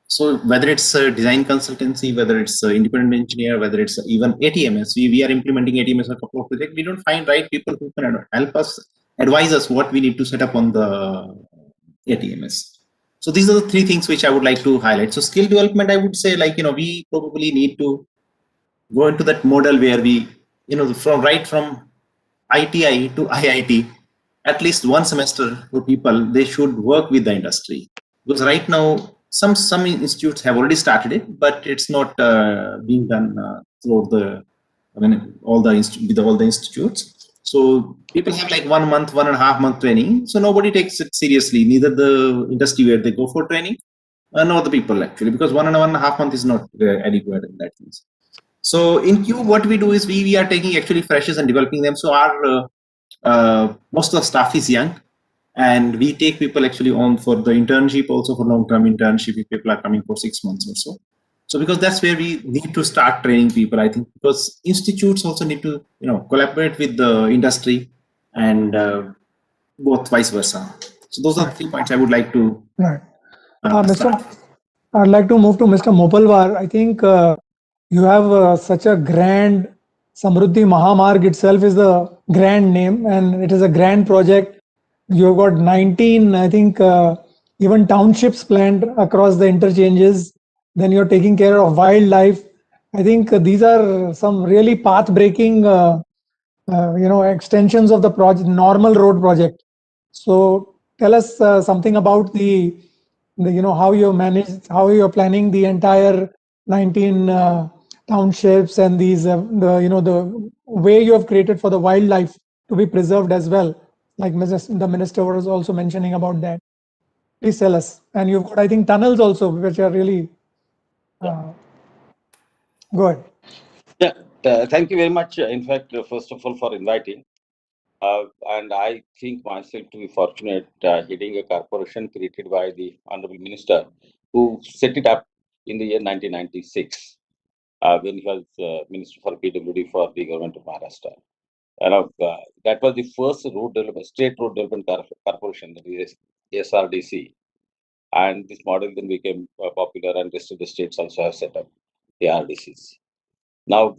So whether it's a design consultancy, whether it's an independent engineer, whether it's even ATMS, we are implementing ATMS on a couple of projects. We don't find right people who can help us, advise us what we need to set up on the ATMS. So these are the three things which I would like to highlight. So skill development, I would say we probably need to go into that model where we, from ITI to IIT, at least one semester for people, they should work with the industry. Because right now, some institutes have already started it, but it's not being done throughout all the institutes. So people have 1 month, 1.5 month training. So nobody takes it seriously, neither the industry where they go for training, nor the people actually, because 1.5 month is not adequate in that sense. So in Cube, what we do is we are taking actually freshers and developing them. So our most of the staff is young, and we take people actually on for the internship, also for long-term internship if people are coming for 6 months or so. So because that's where we need to start training people, I think, because institutes also need to collaborate with the industry and both vice versa. So those are the 3 points I would like to. Right. Start. I'd like to move to Mr. Mopalwar. I think you have such a grand Samruddhi Mahamarg itself is the grand name, and it is a grand project. You have got 19, I think, even townships planned across the interchanges. Then you're taking care of wildlife. I think these are some really path-breaking, extensions of the project, normal road project. So tell us something about the how you manage, how you're planning the entire 19 townships and these the way you have created for the wildlife to be preserved as well. Like the minister was also mentioning about that. Please tell us. And you've got, I think, tunnels also, which are really good. Yeah, thank you very much. In fact, first of all, for inviting. And I think myself to be fortunate heading a corporation created by the Honorable Minister who set it up in the year 1996 when he was Minister for PWD for the government of Maharashtra. And that was the first road development, state road development corporation, that is SRDC. And this model then became popular, and rest of the states also have set up the RDCs. Now,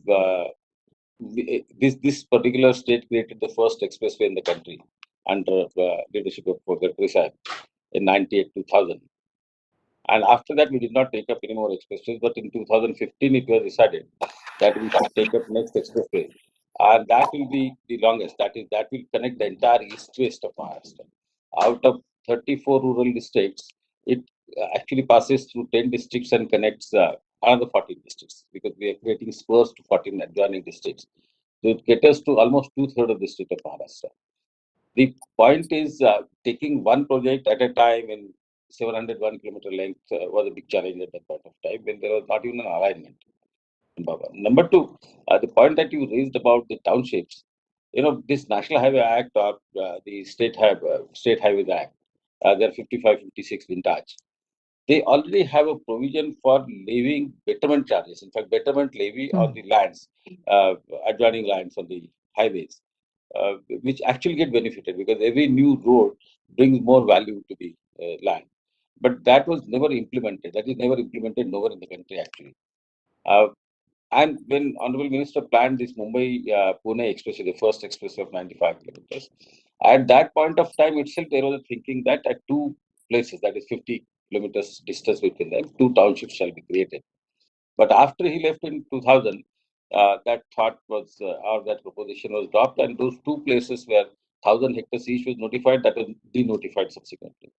this particular state created the first expressway in the country under leadership of Gadkari Sahib in 98-2000. And after that, we did not take up any more expressways. But in 2015, it was decided that we should take up next expressway, and that will be the longest. That will connect the entire east-west of Maharashtra. Out of 34 rural districts, it actually passes through 10 districts and connects another 14 districts, because we are creating spurs to 14 adjoining districts. So it caters to almost 2/3 of the state of Maharashtra. The point is taking one project at a time in 701 kilometer length was a big challenge at that point of time when there was not even an alignment. Number two, the point that you raised about the townships, this National Highway Act or the State Highways Act, they're 55, 56 vintage. They already have a provision for levying betterment charges. In fact, betterment levy on the lands, adjoining lands on the highways, which actually get benefited because every new road brings more value to the land. But that was never implemented. That is never implemented nowhere in the country, actually. And when Honorable Minister planned this Mumbai-Pune Expressway, the first expressway of 95 kilometers, at that point of time itself, there was a thinking that at two places, that is 50 kilometers distance between them, two townships shall be created. But after he left in 2000, that thought was, or that proposition was dropped, and those two places where 1,000 hectares each was notified, that was denotified subsequently.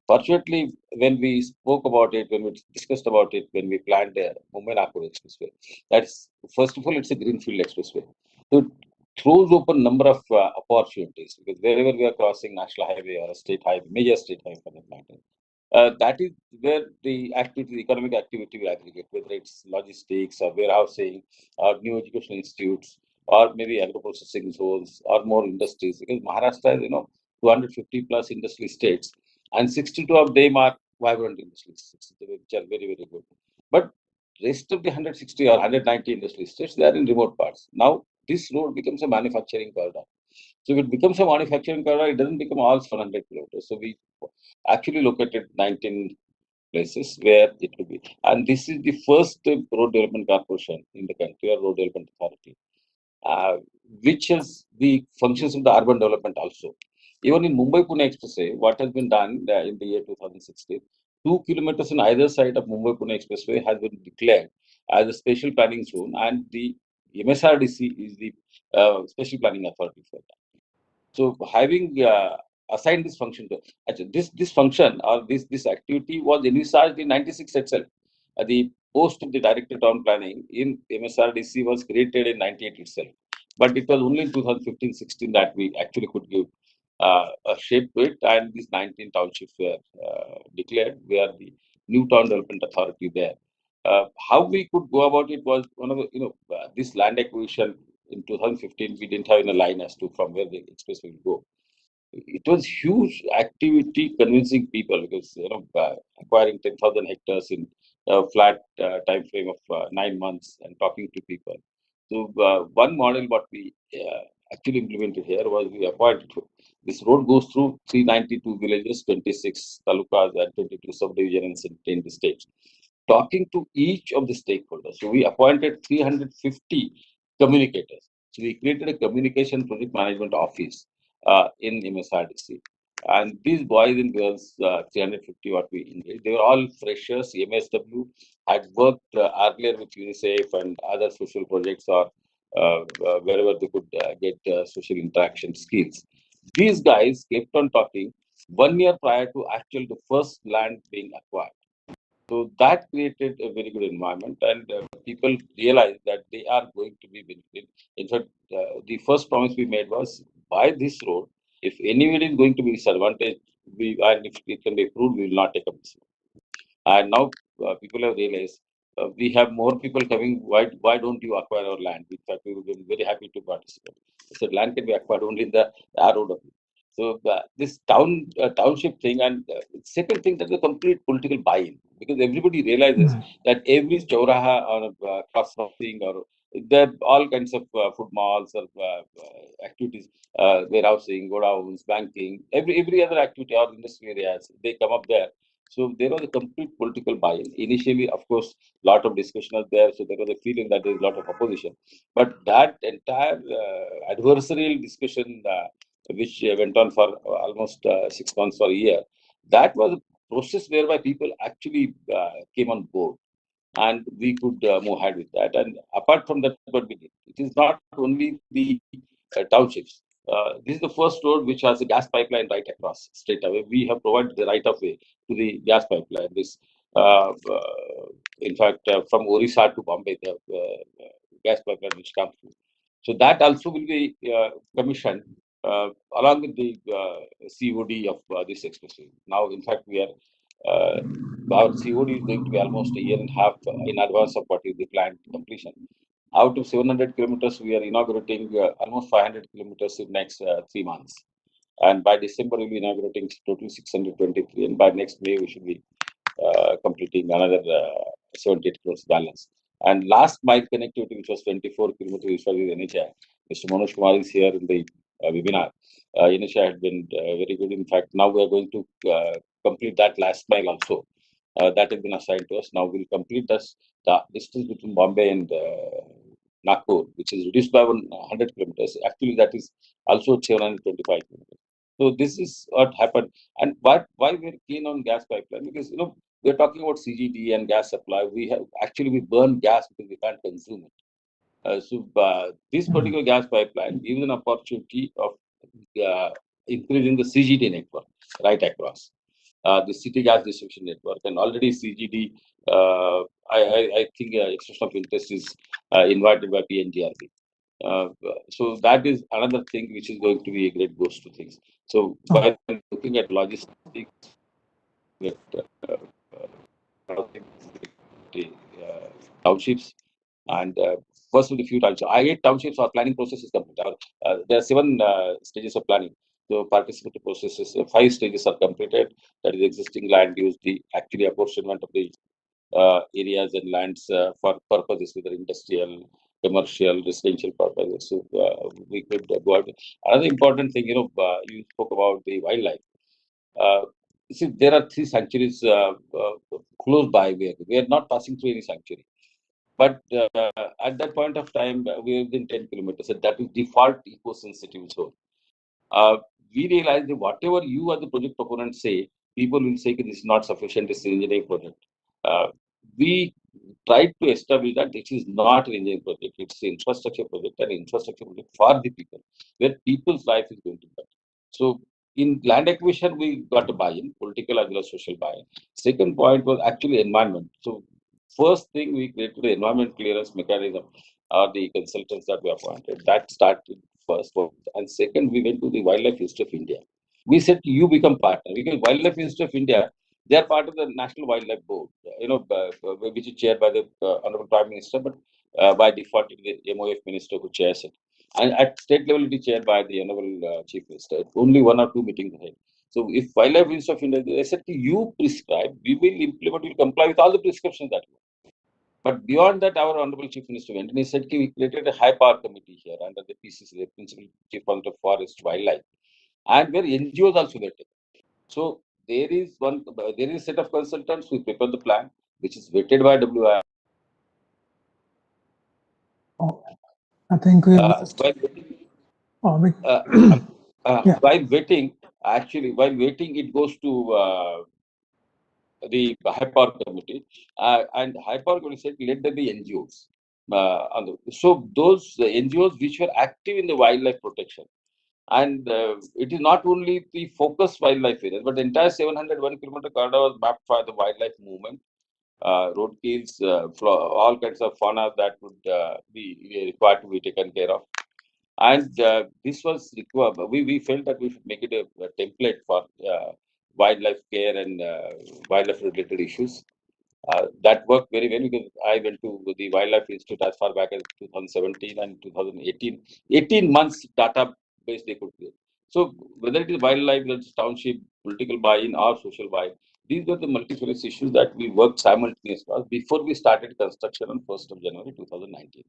Fortunately, when we spoke about it, when we discussed about it, when we planned the Mumbai-Nagpur Expressway, that's, first of all, it's a greenfield expressway. So it throws open number of opportunities, because wherever we are crossing national highway or a state highway, major state highway for that matter, that is where the economic activity will aggregate, whether it's logistics or warehousing or new educational institutes or maybe agro-processing zones or more industries. Because Maharashtra is, 250 plus industry states, and 62 of them are vibrant industries, which are very, very good. But rest of the 160 or 190 industry states, they are in remote parts. Now, this road becomes a manufacturing corridor. So if it becomes a manufacturing corridor, it doesn't become all 700 kilometers. So we actually located 19 places where it will be. And this is the first road development corporation in the country, or road development authority, which has the functions of the urban development also. Even in Mumbai-Pune Expressway, what has been done in the year 2016, 2 kilometers on either side of Mumbai-Pune Expressway has been declared as a special planning zone, and the MSRDC is the special planning authority for that. So having assigned this function to this function, or this activity was envisaged in 96 itself. The post of the Director Town Planning in MSRDC was created in 98 itself. But it was only in 2015-16 that we actually could give a shape to it, and these 19 townships were declared. We are the new town development authority there. How we could go about it was one of the, this land acquisition in 2015, we didn't have a line as to from where the expressway will go. It was huge activity convincing people because, acquiring 10,000 hectares in a flat time frame of 9 months and talking to people. So one model what we actually implemented here was we acquired this road goes through 392 villages, 26 talukas and 22 subdivisions in 10 districts, talking to each of the stakeholders. So we appointed 350 communicators. So we created a communication project management office in MSRDC. And these boys and girls, 350 what we engaged, they were all freshers. MSW had worked earlier with UNICEF and other social projects or wherever they could get social interaction skills. These guys kept on talking 1 year prior to actual the first land being acquired. So that created a very good environment, and people realized that they are going to be benefited. In fact, the first promise we made was buy this road. If anybody is going to be disadvantaged, and if it can be approved, we will not take up this road. And now people have realized we have more people coming. Why don't you acquire our land? In fact, we would be very happy to participate. So land can be acquired only in the ROW. So this township thing, and second thing, that the complete political buy-in, because everybody realizes that every chowraha or crossing or there are all kinds of food malls or activities, warehousing, godowns, banking, every other activity or industry areas, they come up there. So there was a complete political buy-in. Initially, of course, a lot of discussion was there. So there was a feeling that there is a lot of opposition. But that entire adversarial discussion, which went on for almost 6 months or a year, that was a process whereby people actually came on board. And we could move ahead with that. And apart from that, what we did, it is not only the townships. This is the first road which has a gas pipeline right across straight away. We have provided the right of way to the gas pipeline. This, in fact, from Orissa to Bombay, the gas pipeline which comes through. So that also will be commissioned along with the COD of this expressway. Now, in fact, we are our COD is going to be almost a year and a half in advance of what is the planned completion. Out of 700 kilometers, we are inaugurating almost 500 kilometers in next 3 months. And by December, we'll be inaugurating total 623. And by next May, we should be completing another 78 crores balance. And last mile connectivity, which was 24 kilometers, which was with NHAI. Mr. Manoj Kumar is here in the webinar. NHAI had been very good. In fact, now we are going to complete that last mile also. That has been assigned to us. Now we'll complete this, the distance between Bombay and Nagpur, which is reduced by 100 kilometers. Actually, that is also 725 kilometers. So this is what happened. And why we're keen on gas pipeline? Because we're talking about CGD and gas supply. We burn gas because we can't consume it. So this particular gas pipeline gives an opportunity of increasing the CGD network right across the city gas distribution network, and already CGD. I think expression of interest is invited by PNGRB. So that is another thing which is going to be a great boost to things. So by looking at logistics, townships, and first of the few townships, 8 townships, our planning process is complete. There are 7 stages of planning. So participatory processes, 5 stages are completed. That is existing land use, the actually apportionment of the areas and lands for purposes, whether industrial, commercial, residential purposes. So we could go out. Another important thing, you spoke about the wildlife. See, there are 3 sanctuaries close by. We are not passing through any sanctuary. But at that point of time, we are within 10 kilometers. So that is default eco-sensitive zone. We realize that whatever you as the project proponent say, people will say this is not sufficient, this is an engineering project. We tried to establish that this is not an engineering project, it's an infrastructure project, and infrastructure project for the people, where people's life is going to be better. So in land acquisition, we got a buy-in, political as well as social buy-in. Second point was actually environment. So first thing, we created the environment clearance mechanism, or the consultants that we appointed. That started first. And second, we went to the Wildlife Institute of India. We said, you become partner, because Wildlife Institute of India They are part of the National Wildlife Board, which is chaired by the Honorable Prime Minister, but by default it is the MOF Minister who chairs it. And at state level, it is chaired by the Honorable Chief Minister. Only 1 or 2 meetings ahead. So if Wildlife Minister of India, they said, you prescribe, we will implement, we will comply with all the prescriptions that you want. But beyond that, our Honorable Chief Minister went and he said, we created a high power committee here under the PCC, the Principal Chief Officer of Forest Wildlife, and where NGOs also were taken. So there is a set of consultants who prepare the plan, which is vetted by WIR. I think we lost. While waiting, it goes to the high power committee, and high power committee said, let there be NGOs. So those NGOs which were active in the wildlife protection, and it is not only the focused wildlife areas, but the entire 701 kilometer corridor was mapped for the wildlife movement, roadkills, all kinds of fauna that would be required to be taken care of. And this was required. We felt that we should make it a template for wildlife care and wildlife related issues. That worked very well because I went to the Wildlife Institute as far back as 2017 and 2018. 18 months database they could create. So whether it is wildlife, whether it's township, political buy-in or social buy-in, these were the multifarious issues that we worked simultaneously before we started construction on 1st of January 2019.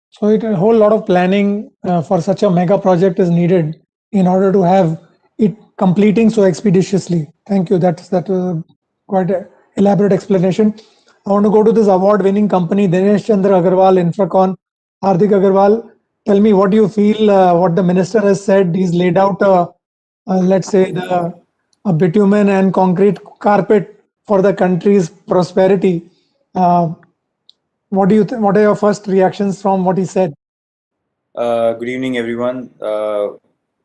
So a whole lot of planning for such a mega project is needed in order to have it completing so expeditiously. Thank you. That was quite an elaborate explanation. I want to go to this award-winning company, Dinesh Chandra Agarwal, Infracon, Hardik Agarwal. Tell me what you feel, what the minister has said. He's laid out, let's say, a bitumen and concrete carpet for the country's prosperity. What do you think? What are your first reactions from what he said? Good evening, everyone.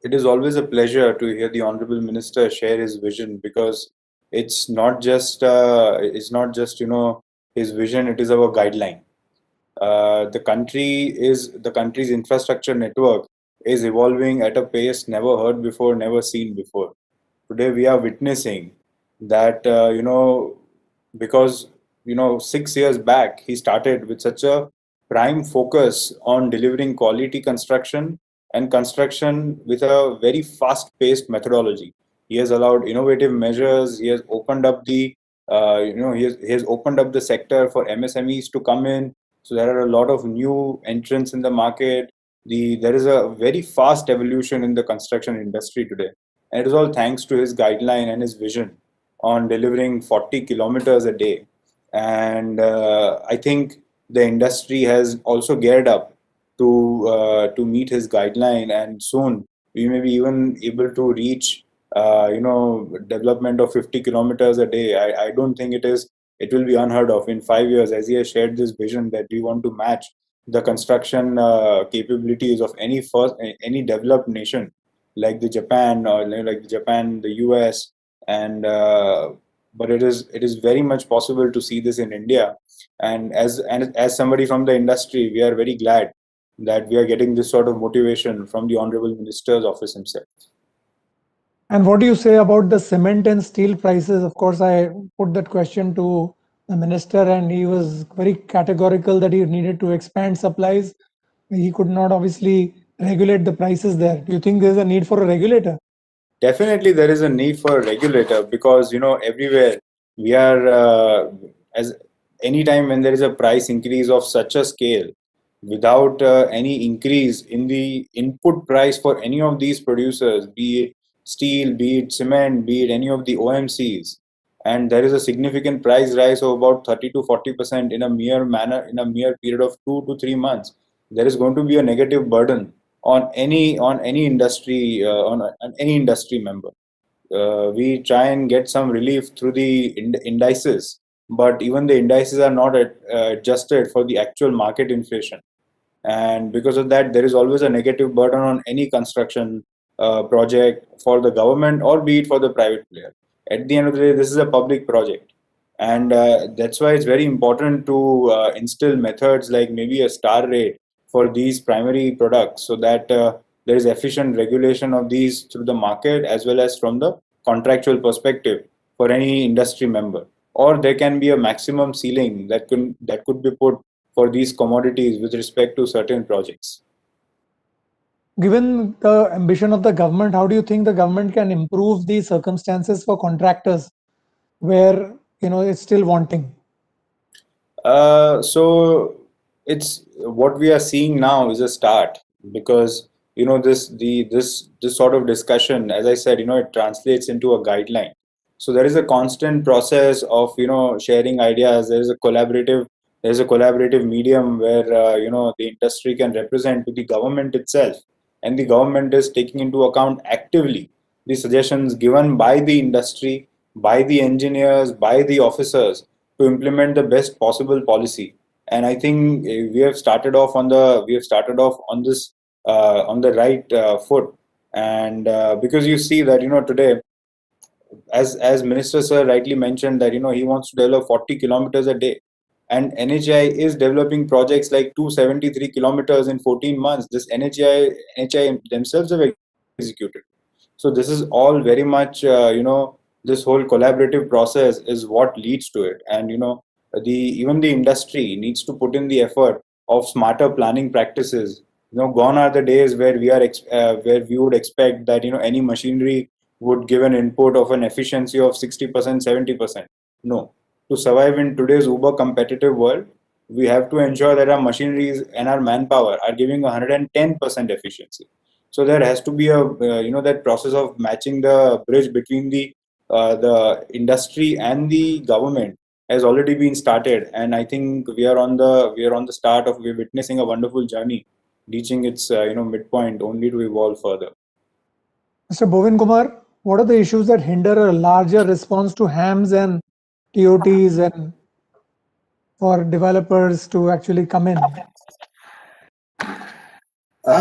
It is always a pleasure to hear the Honorable Minister share his vision, because it's not just his vision. It is our guideline. The country's infrastructure network is evolving at a pace never heard before, never seen before. Today we are witnessing that because 6 years back he started with such a prime focus on delivering quality construction and construction with a very fast-paced methodology. He has allowed innovative measures. He has opened up the he has opened up the sector for MSMEs to come in. So there are a lot of new entrants in the market. There is a very fast evolution in the construction industry today. And it is all thanks to his guideline and his vision on delivering 40 kilometers a day. And I think the industry has also geared up to meet his guideline, and soon we may be even able to reach development of 50 kilometers a day. I don't think it will be unheard of in 5 years, as he has shared this vision that we want to match the construction capabilities of any developed nation like the Japan, or like Japan, the US, and but it is very much possible to see this in India. And as somebody from the industry, we are very glad that we are getting this sort of motivation from the Honorable Minister's office himself. And what do you say about the cement and steel prices? Of course, I put that question to the minister, and he was very categorical that he needed to expand supplies. He could not obviously regulate the prices there. Do you think there's a need for a regulator? Definitely, there is a need for a regulator, because everywhere we are as anytime when there is a price increase of such a scale, without any increase in the input price for any of these producers, be it steel, be it cement, be it any of the OMCs, and there is a significant price rise of about 30 to 40% in a mere period of 2 to 3 months, there is going to be a negative burden on any industry, on any industry member. We try and get some relief through the indices, but even the indices are not adjusted for the actual market inflation. And because of that, there is always a negative burden on any construction project for the government, or be it for the private player. At the end of the day, this is a public project. And that's why it's very important to instill methods like maybe a star rate for these primary products, so that there is efficient regulation of these through the market as well as from the contractual perspective. for any industry member, or there can be a maximum ceiling that could be put for these commodities with respect to certain projects. Given the ambition of the government, how do you think the government can improve the circumstances for contractors where it's still wanting? So it's what we are seeing now is a start, because this sort of discussion, as I said, it translates into a guideline. So there is a constant process of sharing ideas. There's a collaborative medium where the industry can represent to the government itself, and the government is taking into account actively the suggestions given by the industry, by the engineers, by the officers, to implement the best possible policy. And I think we have started off on this on the right foot. And because you see that today, as Minister Sir rightly mentioned, that he wants to develop 40 kilometers a day, and NHAI is developing projects like 273 kilometers in 14 months. This NHAI themselves have executed. So this is all very much this whole collaborative process is what leads to it. And even the industry needs to put in the effort of smarter planning practices. Gone are the days where where we would expect that any machinery would give an input of an efficiency of 60%, 70%. No. To survive in today's uber competitive world, we have to ensure that our machineries and our manpower are giving 110% efficiency. So there has to be a that process of matching the bridge between the industry and the government has already been started, and I think we are on the start of we're witnessing a wonderful journey, reaching its midpoint, only to evolve further. Mr. Bovin Kumar, what are the issues that hinder a larger response to HAMs and TOTs and for developers to actually come in?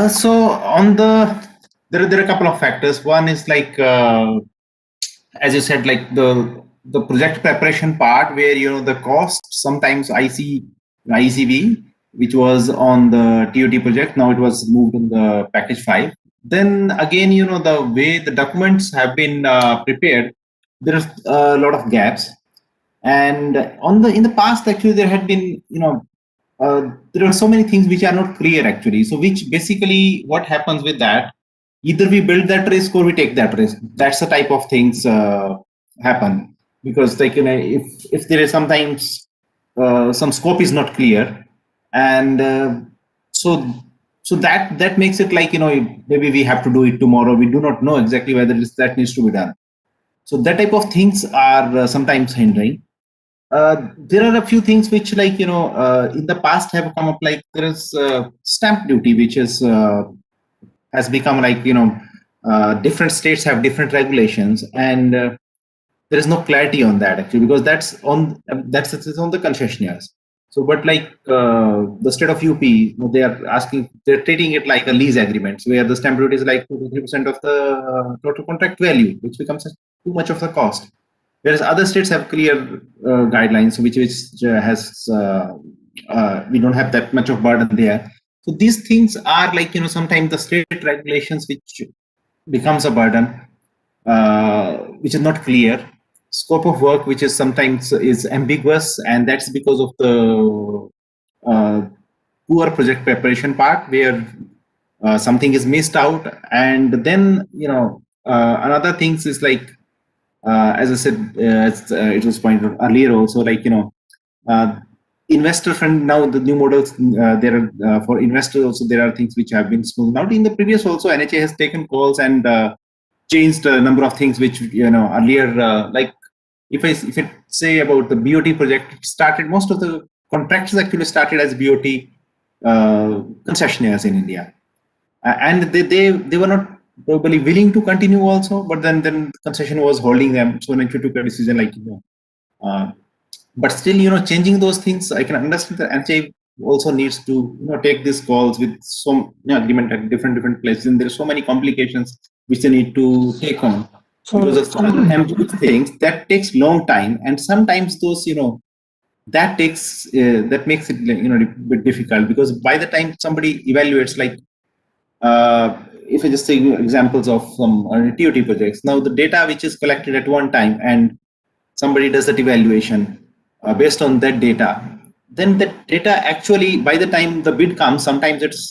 So on there are a couple of factors. One is like, as you said, like the project preparation part, where the cost, sometimes I see ICV, which was on the TOT project, now it was moved in the package 5. Then again, the way the documents have been prepared, there's a lot of gaps. And in the past, actually, there had been there are so many things which are not clear actually. So which basically what happens with that, either we build that risk or we take that risk. That's the type of things happen, because like if there is sometimes some scope is not clear, and so that makes it like maybe we have to do it tomorrow. We do not know exactly whether that needs to be done. So that type of things are sometimes hindering. There are a few things which, like in the past have come up. Like there is stamp duty, which is has become like different states have different regulations, and there is no clarity on that actually, because that's on the concessionaires. So, but like the state of UP, they're treating it like a lease agreement, where the stamp duty is like 2 to 3% of the total contract value, which becomes too much of the cost. Whereas other states have clear guidelines, which has we don't have that much of burden there. So these things are like sometimes the state regulations which becomes a burden, which is not clear. Scope of work, which is sometimes is ambiguous, and that's because of the poor project preparation part, where something is missed out. And then another things is like, as I said, it was pointed out earlier also, like investor friend. Now the new models, there are for investors also, there are things which have been smoothed out. In the previous also, NHAI has taken calls and changed a number of things which earlier, like if I say about the BOT project, it started, most of the contractors actually started as BOT concessionaires in India, and they were not probably willing to continue also, but then the concession was holding them. So NHAI took a decision like but still changing those things. I can understand that NHAI also needs to take these calls with some agreement at different places, and there are so many complications which they need to take on. So because of some ambiguous things that takes long time, and sometimes those that makes it a bit difficult, because by the time somebody evaluates, like if I just take examples of some TOT projects, now the data which is collected at one time and somebody does that evaluation based on that data, then that data actually, by the time the bid comes, sometimes it's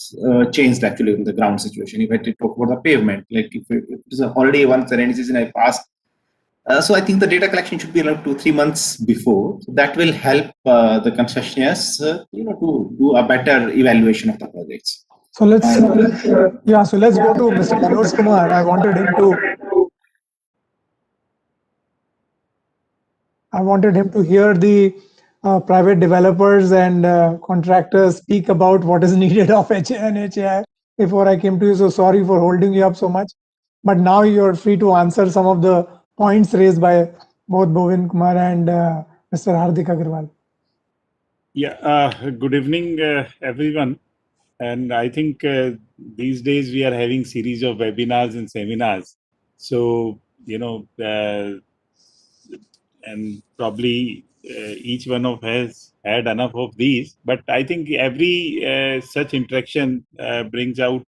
changed actually in the ground situation. If I talk about the pavement, like if it is already once the rainy season I passed, so I think the data collection should be around 2-3 months before. So that will help the concessionaires, to do a better evaluation of the projects. So let's go to Mr. Manoj Kumar. I wanted him to hear the private developers and contractors speak about what is needed of NHAI before I came to you. So sorry for holding you up so much, but now you're free to answer some of the points raised by both Bhavin Kumar and Mr. Hardik Agarwal. Yeah, good evening, everyone. And I think these days we are having series of webinars and seminars. So, and probably each one of us had enough of these. But I think every such interaction brings out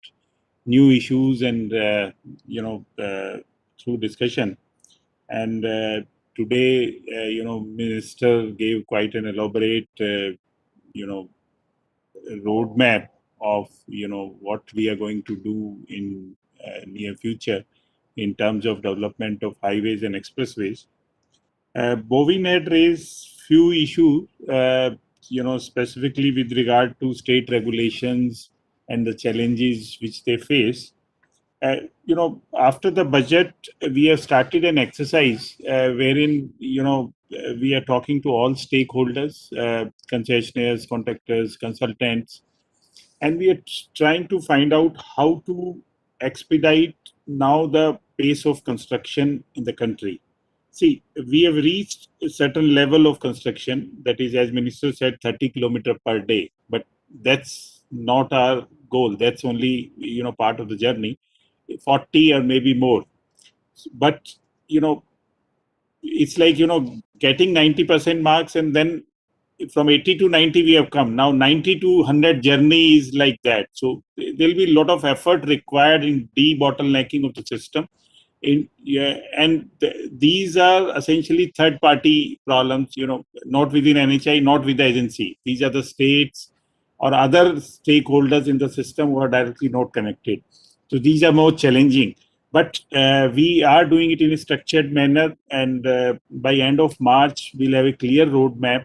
new issues and, through discussion. And today, Minister gave quite an elaborate, roadmap of what we are going to do in near future in terms of development of highways and expressways. Bhavin had raised few issues, specifically with regard to state regulations and the challenges which they face. After the budget, we have started an exercise wherein, we are talking to all stakeholders, concessionaires, contractors, consultants, and we are trying to find out how to expedite now the pace of construction in the country. See, we have reached a certain level of construction, that is, as Minister said, 30 kilometers per day, but that's not our goal. That's only, part of the journey. 40 or maybe more, but it's like getting 90% marks, and then from 80 to 90 we have come. Now 90 to 100 journey is like that. So there'll be a lot of effort required in debottlenecking of the system. These are essentially third party problems, not within NHAI, not with the agency. These are the states or other stakeholders in the system who are directly not connected. So these are more challenging, but we are doing it in a structured manner, and by end of March, we'll have a clear roadmap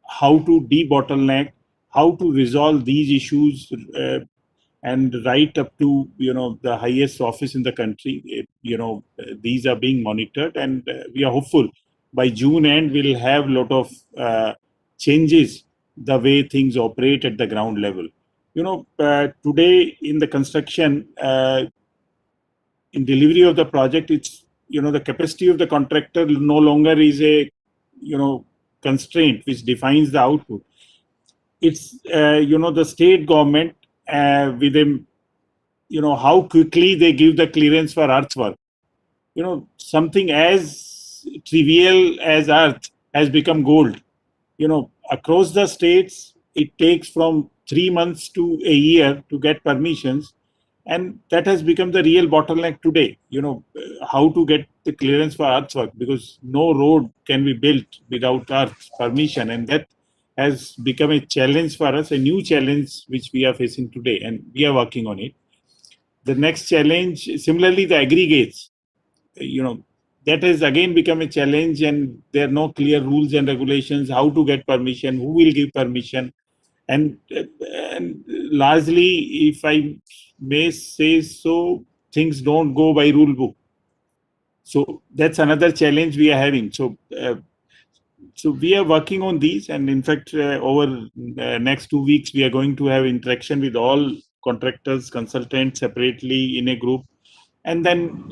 how to debottleneck, how to resolve these issues, and right up to the highest office in the country. These are being monitored, and we are hopeful by June end we'll have a lot of changes the way things operate at the ground level. Today in the construction, in delivery of the project, it's the capacity of the contractor no longer is a constraint which defines the output. It's the state government with them, how quickly they give the clearance for earthwork. Something as trivial as earth has become gold. Across the states, it takes from 3 months to a year to get permissions, and that has become the real bottleneck today. How to get the clearance for earthwork, because no road can be built without earth permission, and that has become a challenge for us, a new challenge which we are facing today, and we are working on it. The next challenge, similarly, the aggregates, that has again become a challenge, and there are no clear rules and regulations how to get permission, who will give permission, and largely, if I may say so, things don't go by rule book. So that's another challenge we are having. So we are working on these, and in fact, over next 2 weeks, we are going to have interaction with all contractors, consultants separately in a group, and then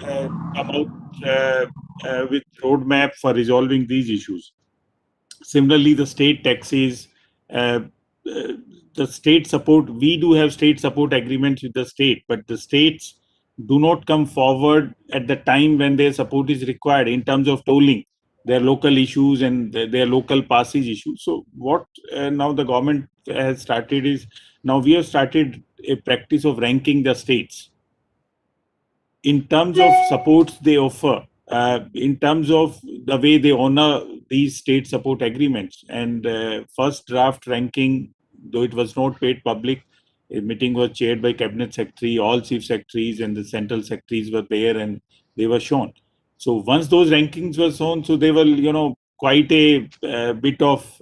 come out with roadmap for resolving these issues. Similarly, the state taxes, the state support, we do have state support agreements with the state, but the states do not come forward at the time when their support is required in terms of tolling their local issues and their local passage issues. So what now the government has started is, now we have started a practice of ranking the states in terms of supports they offer. in terms of the way they honor these state support agreements. And first draft ranking, though it was not made public, a meeting was chaired by Cabinet Secretary, all Chief Secretaries and the Central Secretaries were there and they were shown. So once those rankings were shown, so they were, quite a bit of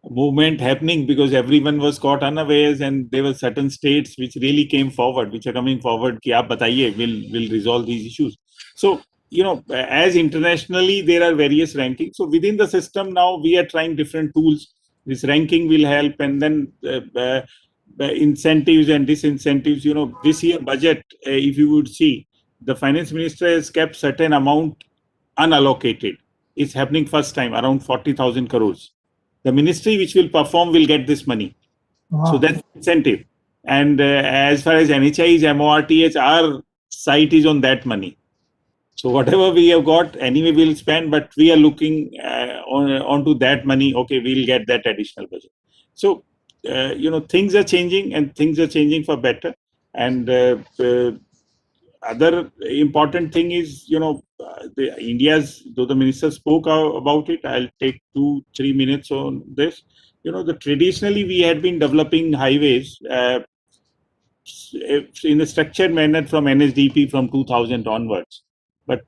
movement happening, because everyone was caught unawares, and there were certain states which really came forward, which are coming forward, ki aap bataiye, we'll resolve these issues. So, as internationally, there are various rankings. So within the system now, we are trying different tools. This ranking will help, and then incentives and disincentives. This year budget, if you would see, the finance minister has kept certain amount unallocated. It's happening first time, around 40,000 crores. The ministry which will perform will get this money. Wow. So that's incentive. And as far as NHI is MORTH, our site is on that money. So whatever we have got, anyway we'll spend, but we are looking onto that money. Okay, we'll get that additional budget. So, things are changing, and things are changing for better. And other important thing is, India's, though the minister spoke about it, I'll take 2-3 minutes on this. Traditionally we had been developing highways in a structured manner from NSDP from 2000 onwards. But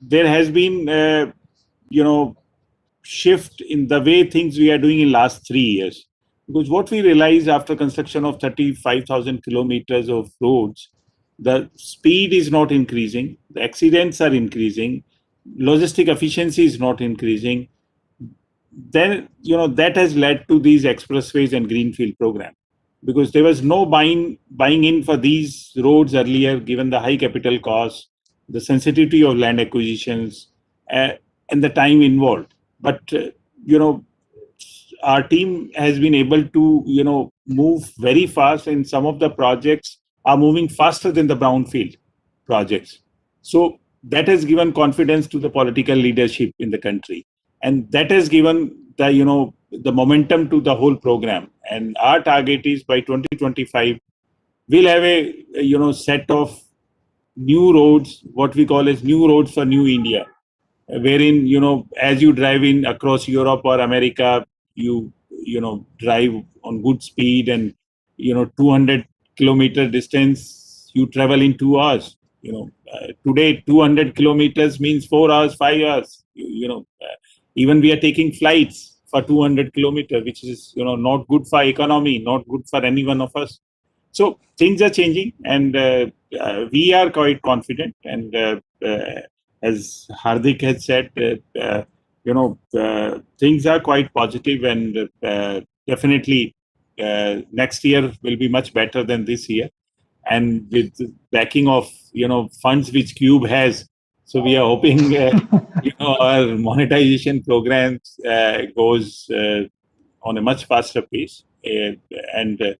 there has been, shift in the way things we are doing in last 3 years. Because what we realized after construction of 35,000 kilometers of roads, the speed is not increasing, the accidents are increasing, logistic efficiency is not increasing. Then, that has led to these expressways and greenfield program, because there was no buying in for these roads earlier, given the high capital cost, the sensitivity of land acquisitions, and the time involved. But, our team has been able to, move very fast, and some of the projects are moving faster than the brownfield projects. So that has given confidence to the political leadership in the country. And that has given the momentum to the whole program. And our target is by 2025, we'll have a, set of new roads, what we call as new roads for new India, wherein, as you drive in across Europe or America, you drive on good speed, and, 200 kilometer distance, you travel in 2 hours. Today, 200 kilometers means 4 hours, 5 hours. Even we are taking flights for 200 kilometers, which is, not good for economy, not good for any one of us. So things are changing, and we are quite confident. And as Hardik has said, things are quite positive, and definitely next year will be much better than this year. And with the backing of, funds which Cube has, so we are hoping, our monetization programs goes on a much faster pace, and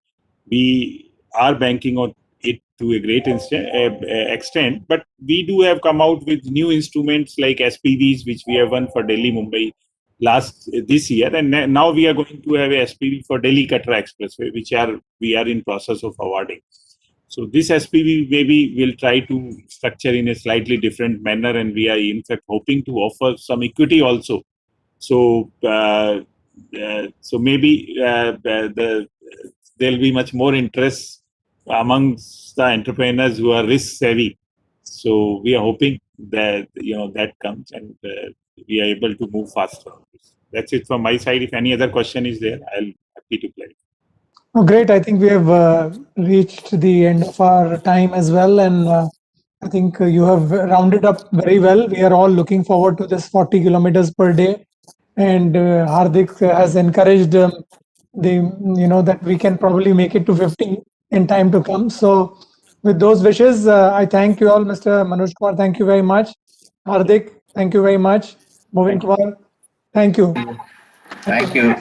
we are banking on it to a great extent. But we do have come out with new instruments like SPVs, which we have won for Delhi Mumbai this year, and now we are going to have a SPV for Delhi Katra Expressway, which we are in process of awarding. So this SPV maybe we'll try to structure in a slightly different manner, and we are in fact hoping to offer some equity also. So maybe there'll be much more interest amongst the entrepreneurs who are risk savvy. So we are hoping that that comes, and we are able to move faster. That's it from my side. If any other question is there, I'll be happy to clarify. Oh, great. I think we have reached the end of our time as well. And I think you have rounded up very well. We are all looking forward to this 40 kilometers per day. And Hardik has encouraged that we can probably make it to 50 in time to come. So with those wishes, I thank you all. Mr. Manoj Kumar, thank you very much. Hardik, thank you very much. Moving Kumar, thank you. Thank you.